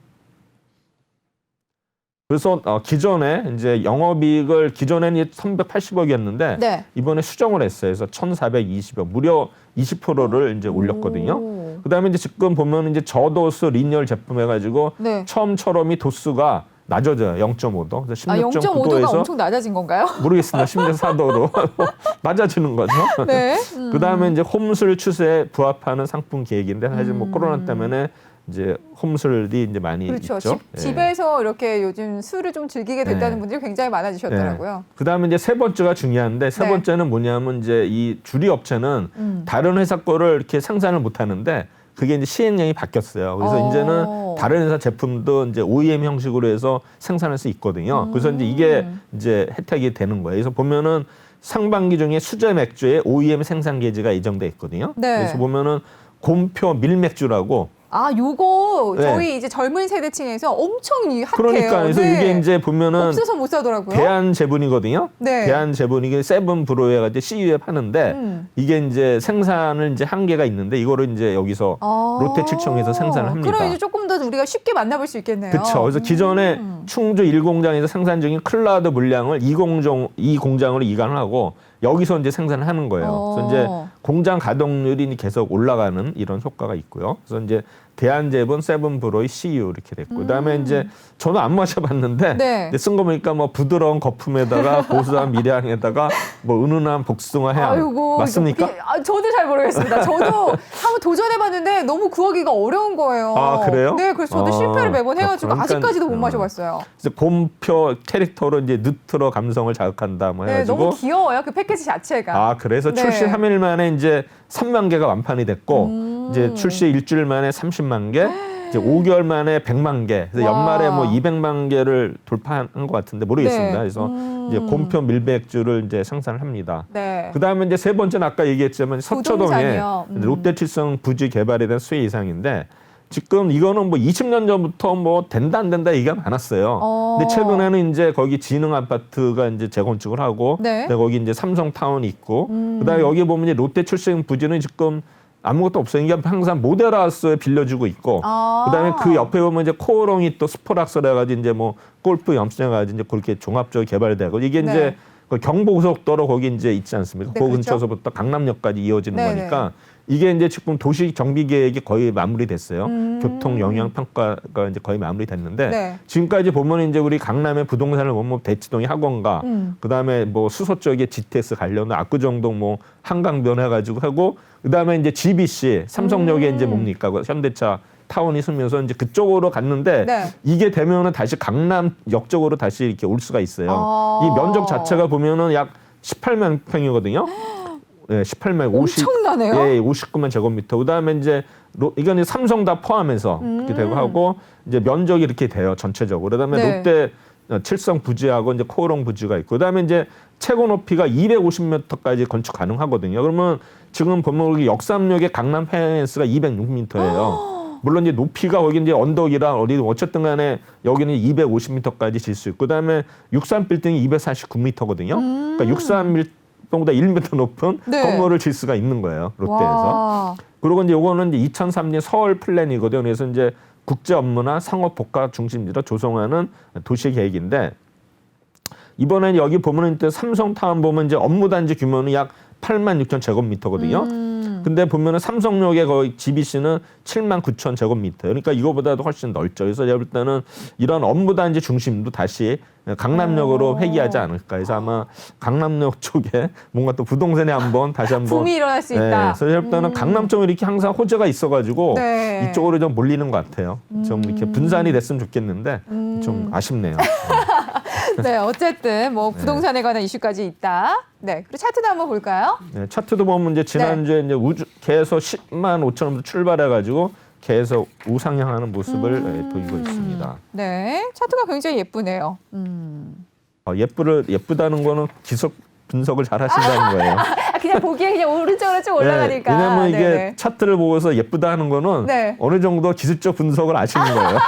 그래서 기존에 이제 영업이익을 기존에는 380억이었는데 네. 이번에 수정을 했어요. 그래서 1,420억, 무려 20%를 이제 올렸거든요. 그다음에 이제 지금 보면 이제 저도수 리니얼 제품 해가지고 네. 처음처럼 이 도수가 낮아져요. 0.5도. 그래서 0.5도가 16.9도에서 엄청 낮아진 건가요? 모르겠습니다. 14도로 낮아지는 거죠. 네. 그다음에 이제 홈술 추세에 부합하는 상품 계획인데 사실 뭐 코로나 때문에 이제 홈술이 이제 많이 그렇죠. 있죠. 집에서 이렇게 요즘 술을 좀 즐기게 됐다는 네. 분들이 굉장히 많아지셨더라고요. 그다음에 이제 세 번째가 중요한데 세 네. 번째는 뭐냐면 이제 이 주리 업체는 다른 회사 거를 이렇게 생산을 못 하는데 그게 이제 시행령이 바뀌었어요. 그래서 이제는 다른 회사 제품도 이제 OEM 형식으로 해서 생산할 수 있거든요. 그래서 이제 이게 이제 혜택이 되는 거예요. 그래서 보면은 상반기 중에 수제 맥주에 OEM 생산 계지가 예정돼 있거든요. 네. 그래서 보면은 곰표 밀맥주라고 아, 요거 네. 저희 이제 젊은 세대층에서 엄청 핫해요. 그러니까 그래서 네. 이게 이제 보면은 없어서 못 사더라고요. 대한 제분이거든요. 네. 대한 제분이 세븐 브로에 가지고 CU에 파는데 이게 이제 생산을 이제 한계가 있는데 이거를 이제 여기서 롯데 칠성에서 생산을 합니다. 그럼 이제 조금 더 우리가 쉽게 만나볼 수 있겠네요. 그렇죠. 그래서 기존에 충주 1공장에서 생산 중인 클라우드 물량을 이 공장으로 이관을 하고 여기서 이제 생산을 하는 거예요. 그래서 이제 공장 가동률이 계속 올라가는 이런 효과가 있고요. 그래서 이제 대한제분, 세븐브로이, CU 이렇게 됐고 그다음에 이제 저는 안 마셔봤는데 네. 쓴 거 보니까 뭐 부드러운 거품에다가 고소한 미량에다가 뭐 은은한 복숭아 해양 아이고, 맞습니까? 저도 잘 모르겠습니다. 저도 한번 도전해봤는데 너무 구하기가 어려운 거예요. 아, 그래요? 네, 그래서 저도 실패를 매번 해가지고 그러니까, 아직까지도 못 마셔봤어요. 그래서 곰표 캐릭터로 이제 뉴트로 감성을 자극한다 뭐 네, 해가지고 너무 귀여워요. 그 패키지 자체가. 아 그래서 네. 출시 3일 만에 이제 3만 개가 완판이 됐고 이제 출시 일주일 만에 30만 개, 이제 5개월 만에 100만 개, 그래서 와. 연말에 뭐 200만 개를 돌파한 것 같은데 모르겠습니다. 네. 그래서 이제 곰표 밀백주를 이제 생산을 합니다. 네. 그다음에 이제 세 번째는 아까 얘기했지만 서초동에 부동산이요. 롯데칠성 부지 개발에 대한 수혜 이상인데 지금 이거는 뭐 20년 전부터 뭐 된다 안 된다 얘기가 많았어요. 근데 최근에는 이제 거기 지능 아파트가 이제 재건축을 하고 네. 근데 거기 이제 삼성타운이 있고 그다음에 여기 보면 이제 롯데칠성 부지는 지금 아무것도 없어요. 이게 항상 모델하우스에 빌려주고 있고 그다음에 그 옆에 보면 이제 코오롱이 또 스포락스를 해가지고 이제 뭐 골프 염수해가지고 이제 그렇게 종합적으로 개발되고 이게 네. 이제 그 경부고속도로 거기 이제 있지 않습니까? 네, 그 그렇죠. 근처서부터 강남역까지 이어지는 네, 거니까 이게 이제 지금 도시 정비 계획이 거의 마무리됐어요. 교통 영향 평가가 이제 거의 마무리됐는데 네. 지금까지 보면 이제 우리 강남의 부동산을 보면 대치동의 학원가, 그다음에 뭐 수소 쪽에 GTS 관련 압구정동 뭐 한강변 해가지고 하고 그다음에 이제 GBC 삼성역에 이제 뭡니까 그 현대차 타운이 서면서 이제 그쪽으로 갔는데 네. 이게 되면은 다시 강남역 쪽으로 다시 이렇게 올 수가 있어요. 이 면적 자체가 보면은 약 18만 평이거든요. 네, 18만 50. 엄청나네요. 예, 59만 제곱미터. 그다음에 이제 이거는 삼성 다 포함해서 이렇게 되고 하고 이제 면적이 이렇게 돼요 전체적으로. 그다음에 네. 롯데 칠성 부지하고 이제 코오롱 부지가 있고 그다음에 이제 최고 높이가 250m까지 건축 가능하거든요. 그러면 지금 보면 여기 역삼역의 강남 페엔스가 206m예요. 물론 이제 높이가 거기 이제 언덕이랑 어쨌든 간에 여기는 250m까지 질 수 있고 그다음에 63 빌딩이 249m거든요. 그러니까 63 빌딩보다 1m 높은 네. 건물을 질 수가 있는 거예요. 롯데에서. 와. 그리고 이제 요거는 이제 2003년 서울 플랜이거든요. 그래서 이제 국제 업무나 상업 복합 중심지로 조성하는 도시 계획인데 이번에 여기 보면은 또 삼성타운 보면 이제 업무단지 규모는 약 8만 6천 제곱미터거든요. 근데 보면은 삼성역의 거의 GBC는 7만 9천 제곱미터. 그러니까 이거보다도 훨씬 넓죠. 그래서 제가 볼 때는 이런 업무단지 중심도 다시 강남역으로 회귀하지 않을까. 그래서 아마 강남역 쪽에 뭔가 또 부동산에 다시 한번 붐이 일어날 수 있다. 그래서 제가 볼 때는 강남 쪽에 이렇게 항상 호재가 있어가지고 네. 이쪽으로 좀 몰리는 것 같아요. 좀 이렇게 분산이 됐으면 좋겠는데 좀 아쉽네요. 네, 어쨌든 뭐 부동산에 관한 이슈까지 있다. 네, 그리고 차트도 한번 볼까요? 네, 차트도 보면 이제 지난주에 이제 계속 10만 5천원부터 출발해가지고 계속 우상향하는 모습을 보이고 있습니다. 네, 차트가 굉장히 예쁘네요. 예쁘다는 거는 기속 분석을 잘 하신다는 거예요. 그냥 보기에 그냥 오른쪽으로 쭉 올라가니까. 왜냐면 이게 네네. 차트를 보고서 예쁘다 하는 거는 네. 어느 정도 기술적 분석을 아시는 거예요.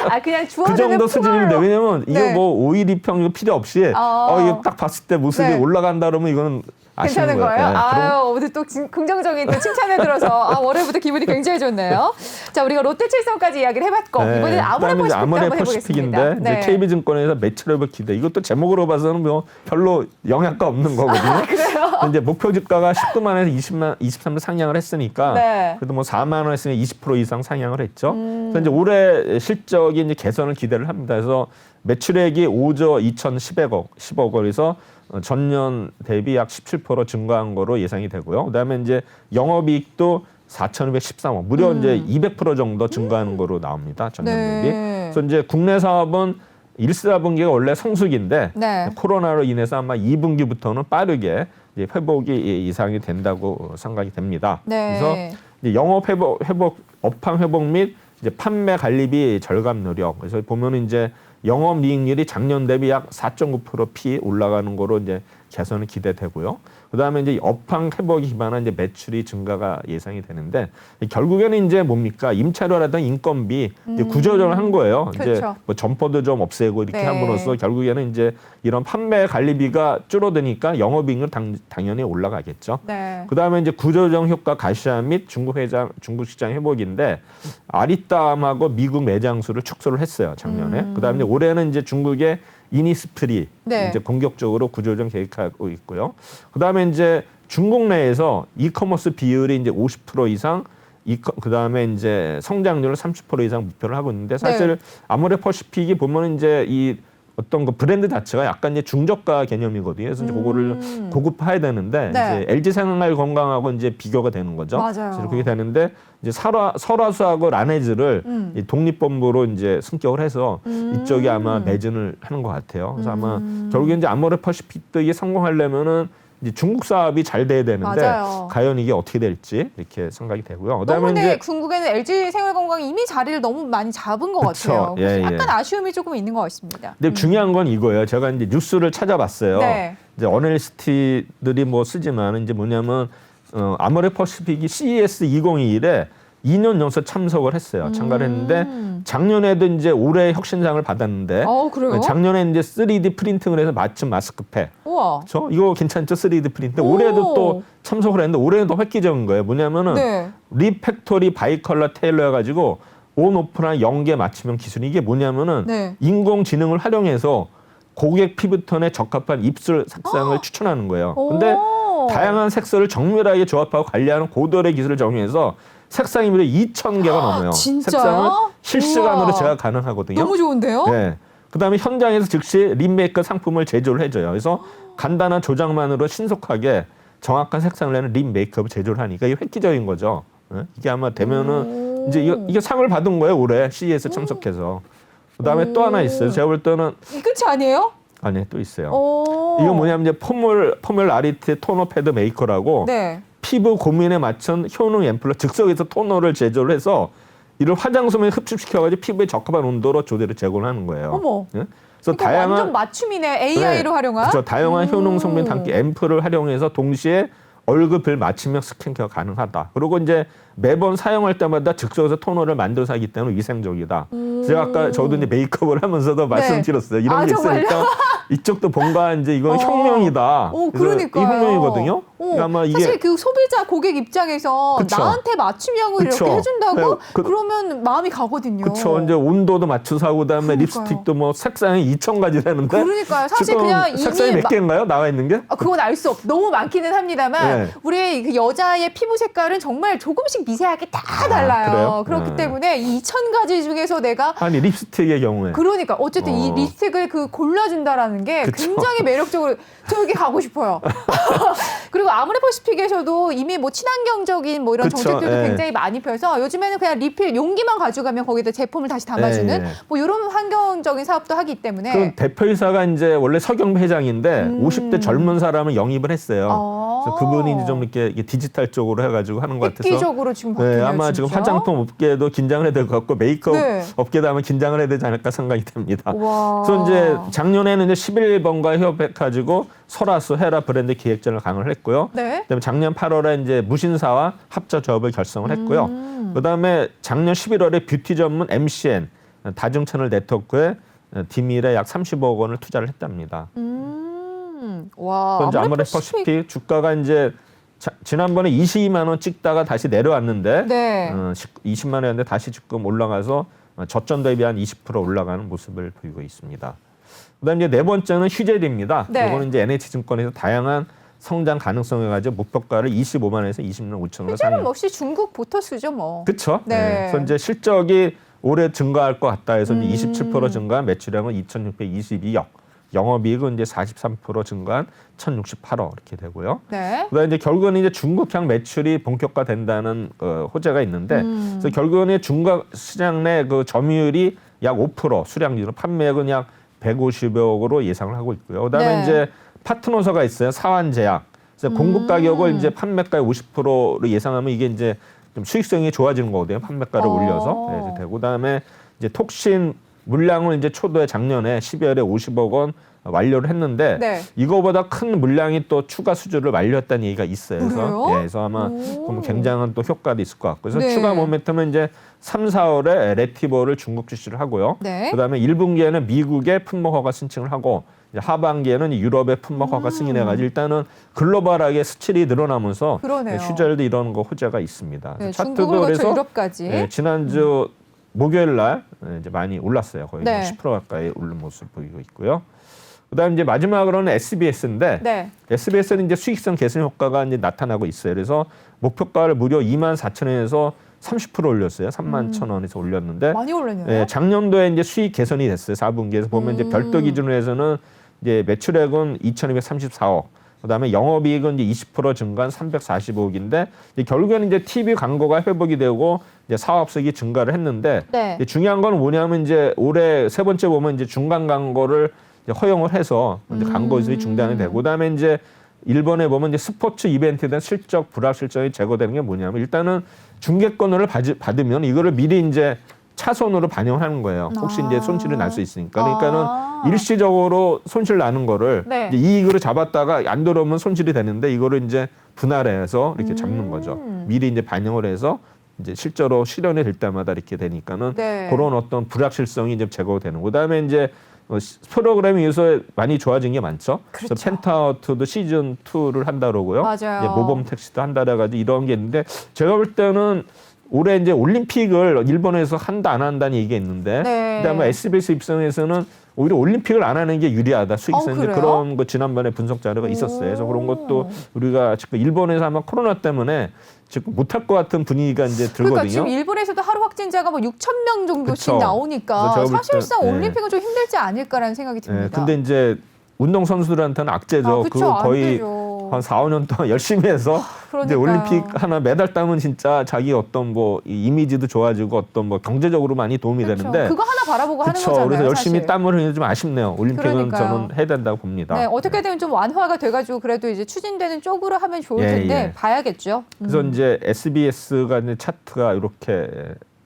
아, 그냥 그 주어지는 정도 수준이면 돼. 왜냐면 이게 네. 뭐 오일 이평 이거 필요 없이 이게 딱 봤을 때 모습이 네. 올라간다 그러면 이거는 아시는 괜찮은 거예요? 네, 아유, 오늘 또 긍정적인 또 칭찬을 들어서 월요일부터 기분이 굉장히 좋네요. 자, 우리가 롯데 칠성까지 이야기를 해봤고 이번에는 아모레 퍼시픽도 한번 해보겠습니다. 아모레 퍼시픽인데 KB증권에서 매출액 기대 이것도 제목으로 봐서는 뭐 별로 영향가 없는 거거든요. 그래요? 이제 목표 주가가 19만에서 23만 상향을 했으니까 네. 그래도 뭐 4만 원 했으니까 20% 이상 상향을 했죠. 그래서 이제 올해 실적이 이제 개선을 기대를 합니다. 그래서 매출액이 5조 2,110억 원에서 전년 대비 약 17% 증가한 거로 예상이 되고요. 그다음에 이제 영업이익도 4,213억, 무려 이제 200% 정도 증가하는 거로 나옵니다. 전년 대비. 네. 그래서 이제 국내 사업은 1, 4분기가 원래 성수기인데 네. 코로나로 인해서 아마 2분기부터는 빠르게 이제 회복이 이상이 된다고 생각이 됩니다. 네. 그래서 이제 영업 회복, 업황 회복 및 이제 판매 관리비 절감 노력. 그래서 보면은 이제 영업이익률이 작년 대비 약 4.9% 올라가는 거로 이제 개선이 기대되고요. 그다음에 이제 업황 회복이 기반한 이제 매출이 증가가 예상이 되는데 결국에는 이제 뭡니까 임차료라든 인건비 이제 구조조정을 한 거예요. 그렇죠. 이제 뭐 점포도 좀 없애고 이렇게 네. 함으로써 결국에는 이제 이런 판매 관리비가 줄어드니까 영업이익률 당연히 올라가겠죠. 네. 그다음에 이제 구조조정 효과 가시화 및 중국 시장 회복인데 아리따움하고 미국 매장 수를 축소를 했어요 작년에. 그다음에 이제 올해는 이제 중국의 이니스프리 네. 이제 공격적으로 구조조정 계획하고 있고요. 그다음에 이제 중국 내에서 이커머스 비율이 이제 50% 이상 그다음에 이제 성장률을 30% 이상 목표를 하고 있는데 사실 네. 아모레 퍼시픽이 보면은 이제 이 어떤 그 브랜드 자체가 약간 이제 중저가 개념이거든요. 그래서 이제 그거를 고급화해야 되는데 네. 이제 LG 생활 건강하고 이제 비교가 되는 거죠. 맞아요. 그래서 그렇게 되는데 이제 설화수하고 라네즈를 이 독립본부로 이제 승격을 해서 이쪽이 아마 매진을 하는 것 같아요. 그래서 아마 결국에 이제 아모레 퍼시픽도 이게 성공하려면은 이제 중국 사업이 잘 돼야 되는데 맞아요. 과연 이게 어떻게 될지 이렇게 생각이 되고요. 그다음에 너무 이제 중국에는 LG 생활건강이 이미 자리를 너무 많이 잡은 것 그쵸. 같아요. 그래서 예, 예. 약간 아쉬움이 조금 있는 것 같습니다. 근데 중요한 건 이거예요. 제가 이제 뉴스를 찾아봤어요. 네. 이제 어널리스트들이 뭐 쓰지만 이제 뭐냐면 아모레 퍼시픽이 CES 2021에 2년 연속 참석을 했어요. 참가를 했는데 작년에도 이제 올해 혁신상을 받았는데 그래요? 작년에 이제 3D 프린팅을 해서 맞춤 마스크팩. 우와. 그렇죠? 이거 괜찮죠? 3D 프린팅. 오. 올해도 또 참석을 했는데 올해는 더 획기적인 거예요. 뭐냐면은 네. 리팩토리 바이컬러 테일러 해가지고 온 오프랑 연계 맞춤형 기술이 이게 뭐냐면은 네. 인공지능을 활용해서 고객 피부톤에 적합한 입술 색상을 추천하는 거예요. 근데 오. 다양한 색소를 정밀하게 조합하고 관리하는 고도의 기술을 적용해서 색상이 무려 2,000개가 넘어요. 진짜요? 색상을 실시간으로 우와. 제가 가능하거든요. 너무 좋은데요? 네. 그다음에 현장에서 즉시 립메이커 상품을 제조를 해줘요. 그래서 간단한 조작만으로 신속하게 정확한 색상을 내는 립 메이크업을 제조를 하니까 이게 획기적인 거죠. 네? 이게 아마 되면은 이제 이게 상을 받은 거예요 올해 CES 참석해서. 그다음에 또 하나 있어요. 제가 볼 때는 이 끝이 아니에요? 아니 또 있어요. 오. 이거 뭐냐면 이제 포뮬 아리트 토너 패드 메이커라고 네. 피부 고민에 맞춘 효능 앰플로 즉석에서 토너를 제조를 해서 이를 화장솜에 흡수시켜가지고 피부에 적합한 온도로 조제를 제공하는 거예요. 어머. 네? 그래서 그러니까 완전 맞춤이네. AI로 활용한. 그렇죠. 다양한 효능 성분 담기 앰플을 활용해서 동시에 얼굴별 맞춤형 스킨케어 가능하다. 그리고 이제 매번 사용할 때마다 즉석에서 토너를 만들어서 하기 때문에 위생적이다. 제가 아까 저도 이제 메이크업을 하면서도 말씀드렸어요. 이런 게 정말요? 있으니까 이쪽도 뭔가 이제 이건 혁명이다. 오, 그래서 그러니까요. 이 혁명이거든요. 아마 이게 사실 그 소비자 고객 입장에서 그쵸. 나한테 맞춤형을 그쵸. 이렇게 해준다고 네, 그러면 마음이 가거든요. 그렇죠. 이제 온도도 맞춰서 하고 그다음에 그러니까요. 립스틱도 뭐 색상이 2,000가지 되는데 그러니까요. 사실 지금 그냥 색상이 이미 몇 개인가요? 나와 있는 게? 그건 알 수 없. 너무 많기는 합니다만 네. 우리 그 여자의 피부 색깔은 정말 조금씩 미세하게 다 달라요. 그래요? 그렇기 네. 때문에 이 2,000가지 중에서 내가 아니 립스틱의 경우에 그러니까 어쨌든 이 립스틱을 그 골라준다라는 게 그쵸. 굉장히 매력적으로 저기 가고 싶어요. 그리고 아모레 퍼시픽에서도 이미 뭐 친환경적인 뭐 이런 그쵸. 정책들도 예. 굉장히 많이 펴서 요즘에는 그냥 리필 용기만 가져가면 거기다 제품을 다시 담아주는 예. 뭐 이런 환경적인 사업도 하기 때문에 그럼 대표이사가 이제 원래 서경 회장인데 50대 젊은 사람을 영입을 했어요. 그래서 그분이 이제 좀 이렇게 디지털 쪽으로 해가지고 하는 것 같아서 획기적으로 지금 바뀌네요. 네, 아마 지금 진짜. 화장품 업계도 긴장을 해야 될 것 같고 메이크업 네. 업계도 아마 긴장을 해야 되지 않을까 생각이 됩니다. 와. 그래서 이제 작년에는 이제 11번가 협업해가지고 설화수 헤라 브랜드 기획자를 강을 했고요. 네. 그다음에 작년 8월에 이제 무신사와 합작 조합을 결성을 했고요. 그다음에 작년 11월에 뷰티 전문 MCN 다중 채널 네트워크에 디밀에 약 30억 원을 투자를 했답니다. 와. 그런데 아무래도 퍼시픽. 보시피 주가가 이제 지난번에 22만 원 찍다가 다시 내려왔는데 네. 20만 원이었는데 다시 지금 올라가서 저점 대비 한 20% 올라가는 모습을 보이고 있습니다. 그다음 이제 네 번째는 휴젤입니다. 네. 이거는 이제 NH증권에서 다양한 성장 가능성을 가지고 목표가를 25만 원에서 20만 5천 원으로 휴젤은 상향. 역시 중국 보터스죠, 뭐. 그렇죠. 네. 그래서 이제 실적이 올해 증가할 것 같다 해서 이제 27% 증가한 매출액은 2,622억, 영업이익은 이제 43% 증가한 1,068억 이렇게 되고요. 네. 그다음에 이제 결국은 이제 중국향 매출이 본격화된다는 호재가 있는데, 그래서 결국은 중국 시장 내 그 점유율이 약 5%, 수량률은 판매액은 약 150억으로 예상을 하고 있고요. 그다음에 네. 이제 파트너사가 있어요. 사환제약. 그래서 공급 가격을 이제 판매가의 50%로 예상하면 이게 이제 좀 수익성이 좋아지는 거거든요. 판매가를 올려서 네, 되고 그다음에 이제 톡신 물량을 이제 초도에 작년에 12월에 50억 원 완료를 했는데 네. 이거보다 큰 물량이 또 추가 수주를 완료했다는 얘기가 있어요. 그래서, 그래요? 그래서 아마 좀 굉장한 또 효과도 있을 것 같고. 그래서 네. 추가 모멘텀은 이제 3, 4월에 레티버를 중국 출시를 하고요. 네. 그다음에 1분기에는 미국의 품목 허가 신청을 하고 이제 하반기에는 유럽의 품목 허가 승인해가지고 일단은 글로벌하게 수출이 늘어나면서 그러네요. 휴젤도 이런 거 호재가 있습니다. 네, 차트도 중국을 거쳐 그래서 유럽까지. 지난주 목요일 날 이제 많이 올랐어요. 거의 네. 10% 가까이 오른 모습 보이고 있고요. 그다음 이제 마지막으로는 SBS인데 네. SBS는 이제 수익성 개선 효과가 이제 나타나고 있어요. 그래서 목표가를 무려 24,000원에서 30% 올렸어요. 31,000원에서 올렸는데 많이 올랐네요. 작년도에 이제 수익 개선이 됐어요. 4분기에서 보면 이제 별도 기준으로 해서는 이제 매출액은 2,234억. 그다음에 영업이익은 이제 20% 증가한 345억인데 결국에는 이제 TV 광고가 회복이 되고 이제 사업수익이 증가를 했는데 네. 이제 중요한 건 뭐냐면 이제 올해 세 번째 보면 이제 중간 광고를 이제 허용을 해서 이제 광고 수입이 중단이 되고 그다음에 이제 일본에 보면 이제 스포츠 이벤트에 대한 실적 불확실성이 제거되는 게 뭐냐면 일단은 중계권을 받으면 이거를 미리 이제 차손으로 반영하는 거예요. 혹시 이제 손실이 날 수 있으니까. 그러니까는 일시적으로 손실 나는 거를 네. 이제 이익으로 잡았다가 안 들어오면 손실이 되는데 이거를 이제 분할해서 이렇게 잡는 거죠. 미리 이제 반영을 해서 이제 실제로 실현이 될 때마다 이렇게 되니까는 네. 그런 어떤 불확실성이 이제 제거되는. 그다음에 이제 프로그램이 요새 많이 좋아진 게 많죠. 그렇죠. 그래서 펜트아웃도 시즌 2를 한다 그러고요. 맞아요. 이제 모범 택시도 한다 그래가지고 이런 게 있는데 제가 볼 때는 올해 이제 올림픽을 일본에서 한다 안 한다는 얘기가 있는데 네. 그다음에 SBS 입장에서는 오히려 올림픽을 안 하는 게 유리하다 수익성 그래요? 그런 거 지난번에 분석 자료가 있었어요. 그래서 그런 것도 우리가 지금 일본에서 아마 코로나 때문에 지금 못할 것 같은 분위기가 이제 들거든요. 그러니까 지금 일본에서도 하루 확진자가 뭐 6천 명 정도씩 그쵸. 나오니까 그래서 제가 볼 사실상 때, 올림픽은 좀 힘들지 않을까라는 생각이 듭니다. 근데 이제 운동 선수들한테는 악재죠. 그쵸, 그거 안 거의 되죠. 한 4, 5년 동안 열심히 해서 이제 그러니까요. 올림픽 하나 메달 따면 진짜 자기 어떤 뭐 이미지도 좋아지고 어떤 뭐 경제적으로 많이 도움이 그렇죠. 되는데 그거 하나 바라보고 하는 그쵸. 거잖아요. 그래서 열심히 사실. 땀을 흘리는 좀 아쉽네요. 올림픽은 그러니까요. 저는 해야 된다고 봅니다. 네, 어떻게든 좀 완화가 돼가지고 그래도 이제 추진되는 쪽으로 하면 좋을 예, 텐데 예. 봐야겠죠. 그래서 이제 SBS가 이제 차트가 이렇게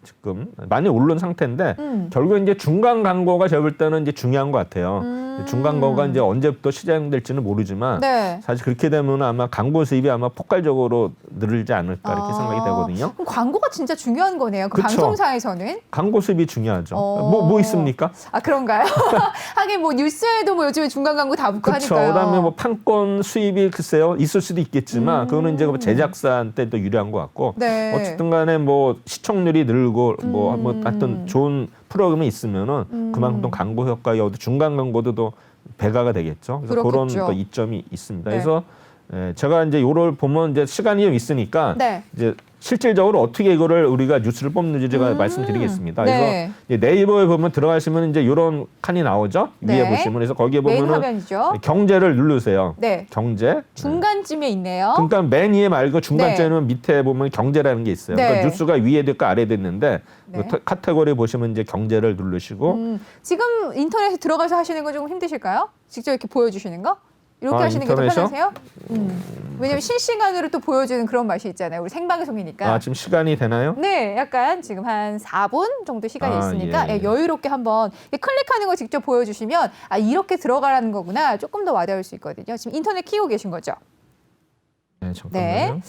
지금 많이 오른 상태인데 결국 이제 중간 광고가 제가 볼 때는 이제 중요한 것 같아요. 중간 광고가 이제 언제부터 시작될지는 모르지만 네. 사실 그렇게 되면 아마 광고 수입이 아마 폭발적으로 늘지 않을까 이렇게 생각이 되거든요. 그럼 광고가 진짜 중요한 거네요. 그 그쵸. 방송사에서는. 광고 수입이 중요하죠. 뭐 있습니까? 아 그런가요? 하긴 뭐 뉴스에도 뭐 요즘에 중간 광고 다 붙고 그렇죠. 하니까요. 그다음에 뭐 판권 수입이 글쎄요 있을 수도 있겠지만 그거는 이제 제작사한테 또 유리한 것 같고 네. 어쨌든간에 뭐 시청률이 늘고 뭐 하여튼 좋은 프로그램이 있으면은 그만큼 광고 효과가 중간 광고도 또 배가가 되겠죠. 그래서 그런 그렇겠죠. 또 이점이 있습니다. 네. 그래서 제가 이제 요걸 보면 이제 시간이 좀 있으니까 네. 이제 실질적으로 어떻게 이거를 우리가 뉴스를 뽑는지 제가 말씀드리겠습니다. 네. 그래서 이제 네이버에 보면 들어가시면 이제 이런 칸이 나오죠. 네. 위에 보시면 그래서 거기에 메인 보면은 화면이죠. 경제를 누르세요. 네. 경제. 중간쯤에 있네요. 그러니까 맨 위에 말고 중간쯤에는 밑에 보면 경제라는 게 있어요. 네. 그러니까 뉴스가 위에도 있고 아래도 있는데 네. 그 카테고리 보시면 이제 경제를 누르시고 지금 인터넷에 들어가서 하시는 건 좀 힘드실까요? 직접 이렇게 보여주시는 거? 이렇게 하시는 게 더 인터넷이요? 편하세요? 왜냐면 실시간으로 또 보여주는 그런 맛이 있잖아요. 우리 생방송이니까. 지금 시간이 되나요? 네, 약간 지금 한 4분 정도 시간이 있으니까 예. 여유롭게 한번 클릭하는 거 직접 보여주시면 이렇게 들어가라는 거구나 조금 더 와닿을 수 있거든요. 지금 인터넷 키고 계신 거죠? 네, 잠깐만요. 네.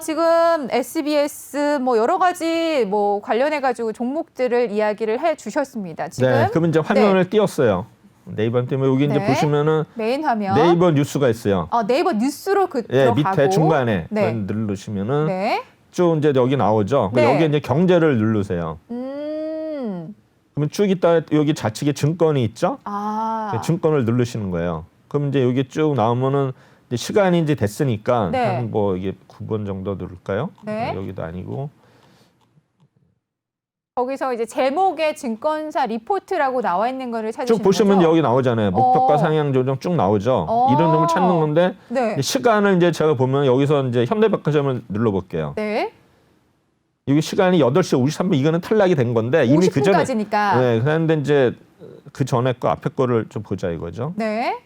지금 SBS 뭐 여러 가지 뭐 관련해 가지고 종목들을 이야기를 해 주셨습니다. 지금 네, 그러면 이제 화면을 띄웠어요. 네이버 때문에 여기 이제 네. 보시면은 메인 화면 네이버 뉴스가 있어요. 네이버 뉴스로 예, 들어가고 밑에 중간에 네. 누르시면은 네. 쭉 이제 여기 나오죠. 네. 여기 이제 경제를 누르세요. 그러면 쭉 있다 여기 좌측에 증권이 있죠. 증권을 누르시는 거예요. 그럼 이제 여기 쭉 나오면은 이제 시간이 이제 됐으니까 네. 한 뭐 이게 9번 정도 누를까요? 네. 여기도 아니고 거기서 이제 제목에 증권사 리포트라고 나와 있는 거를 찾으시는 쭉 보시면 거죠? 여기 나오잖아요. 목표가 상향 조정 쭉 나오죠. 이런 점을 찾는 건데 네. 이제 시간을 이제 제가 보면 여기서 이제 현대백화점을 눌러볼게요. 네. 여기 시간이 8시 53분 이거는 탈락이 된 건데 이미 그 전에 50분까지니까. 네, 그런데 이제 그 전에 거 앞에 거를 좀 보자 이거죠. 네.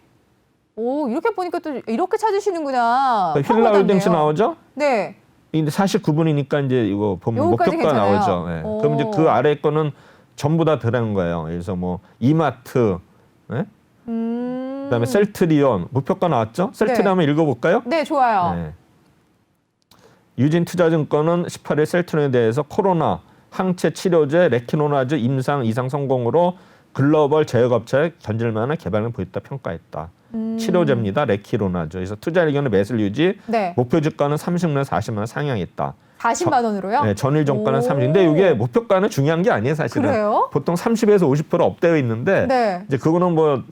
오, 이렇게 보니까 또 이렇게 찾으시는구나. 힐라홀딩스 나오죠? 네. 근데 49분이니까 이제 이거 보면 요거까지 목표가 괜찮아요. 나오죠. 네. 오. 그럼 이제 그 아래 거는 전부 다 들어간 거예요. 그래서 뭐 이마트, 네? 그다음에 셀트리온 목표가 나왔죠? 셀트리온 네. 한번 읽어볼까요? 네, 좋아요. 네. 유진투자증권은 18일 셀트리온에 대해서 코로나, 항체 치료제, 레키노나즈 임상 이상 성공으로 글로벌 제약업체의 견질만한 개발을 보였다 평가했다. 치료제입니다. 레키노나즈. 그래서 투자 의견의 매수를 유지, 네. 목표 주가는 30만 40만 원 상향했다. 40만 원으로요? 네, 전일 종가는 오. 30. 근데 이게 목표가는 중요한 게 아니에요, 사실은. 그래요? 보통 30에서 50% 업되어 있는데 네. 이제 그거는 뭐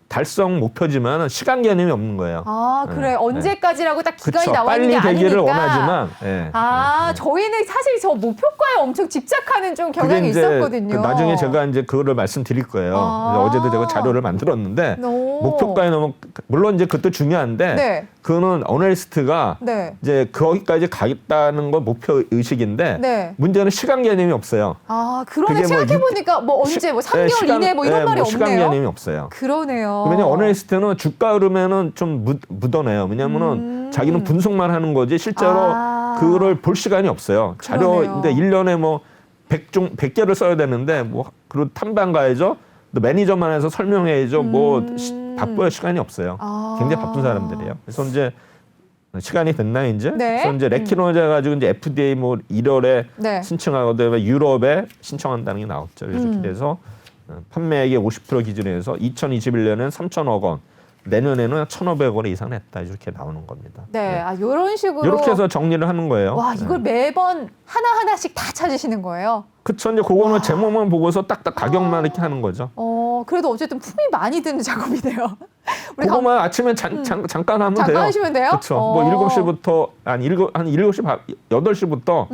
달성 목표지만 시간 개념이 없는 거예요. 그래. 네. 언제까지라고 딱 기간이 그쵸. 나와 있는 게 빨리 되기를 아니니까. 원하지만. 네. 저희는 사실 저 목표가에 엄청 집착하는 좀 경향이 이제 있었거든요. 나중에 제가 이제 그거를 말씀드릴 거예요. 그래서 어제도 제가 자료를 만들었는데 목표가에 너무 물론 이제 그것도 중요한데 네. 그거는 어널리스트가 네. 이제 거기까지 가겠다는 건 목표 의식인데 네. 문제는 시간 개념이 없어요. 그러네. 그게 뭐 생각해보니까 뭐 언제, 뭐 3개월 이내 뭐 이런 말이 없네요. 시간 개념이 없어요. 그러네요. 왜냐면 어널리스트는 주가 흐르면은 좀 묻어내요. 왜냐면은 자기는 분석만 하는 거지 실제로 그거를 볼 시간이 없어요. 그러네요. 자료인데 1년에 뭐 100개를 써야 되는데 뭐 그리고 탐방 가야죠. 또 매니저만 해서 설명해야죠. 바빠요. 시간이 없어요. 굉장히 바쁜 사람들이에요. 그래서 이제 시간이 됐나 이제? 네. 그래서 이제 레키노제 가지고 이제 FDA 뭐 1월에 네. 신청하고 그다음에 유럽에 신청한다는 게 나왔죠. 그래서 이렇게 돼서 판매액의 50% 기준으로 해서 2021년에는 3천억 원, 내년에는 1,500원 이상 냈다 이렇게 나오는 겁니다. 네. 이런 식으로. 이렇게 해서 정리를 하는 거예요. 와, 이걸 매번 하나하나씩 다 찾으시는 거예요? 그쵸. 이제 그거는 제목만 보고서 딱딱 가격만 이렇게 하는 거죠. 그래도 어쨌든 품이 많이 드는 작업이네요. 우리 그거만 아침에 잠깐 하면 돼요. 잠깐 하시면 돼요? 그렇죠. 뭐 7시부터 한 7시 8시부터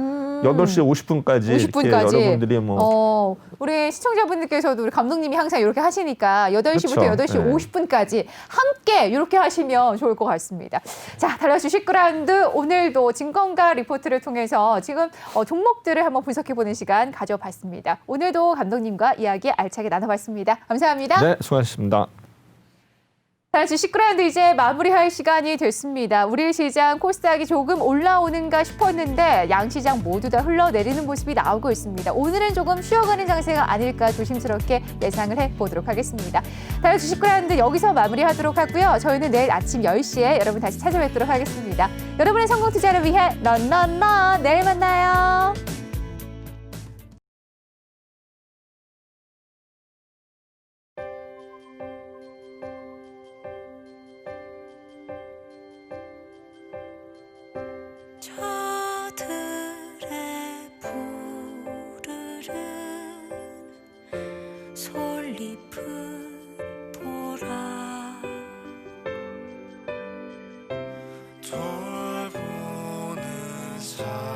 8시 50분까지 50분까지. 여러분들이 뭐 우리 시청자분들께서도 우리 감독님이 항상 이렇게 하시니까 8시부터 그쵸. 8시 네. 50분까지 함께 이렇게 하시면 좋을 것 같습니다. 자, 달라주 10그라운드 오늘도 증권가 리포트를 통해서 지금 종목들을 한번 분석해보는 시간 가져봤습니다. 오늘도 감독님과 이야기 알차게 나눠봤습니다. 감사합니다. 네, 수고하셨습니다. 달라주 10그라운드 이제 마무리할 시간이 됐습니다. 우리 시장 코스닥이 조금 올라오는가 싶었는데 양시장 모두 다 흘러내리는 모습이 나오고 있습니다. 오늘은 조금 쉬어가는 장세가 아닐까 조심스럽게 예상을 해보도록 하겠습니다. 달라주 10그라운드 여기서 마무리하도록 하고요. 저희는 내일 아침 10시에 여러분 다시 찾아뵙도록 하겠습니다. 여러분의 성공 투자를 위해 넌넌넌 내일 만나요. 저들의 푸르른 솔잎은 보라 돌보는 사람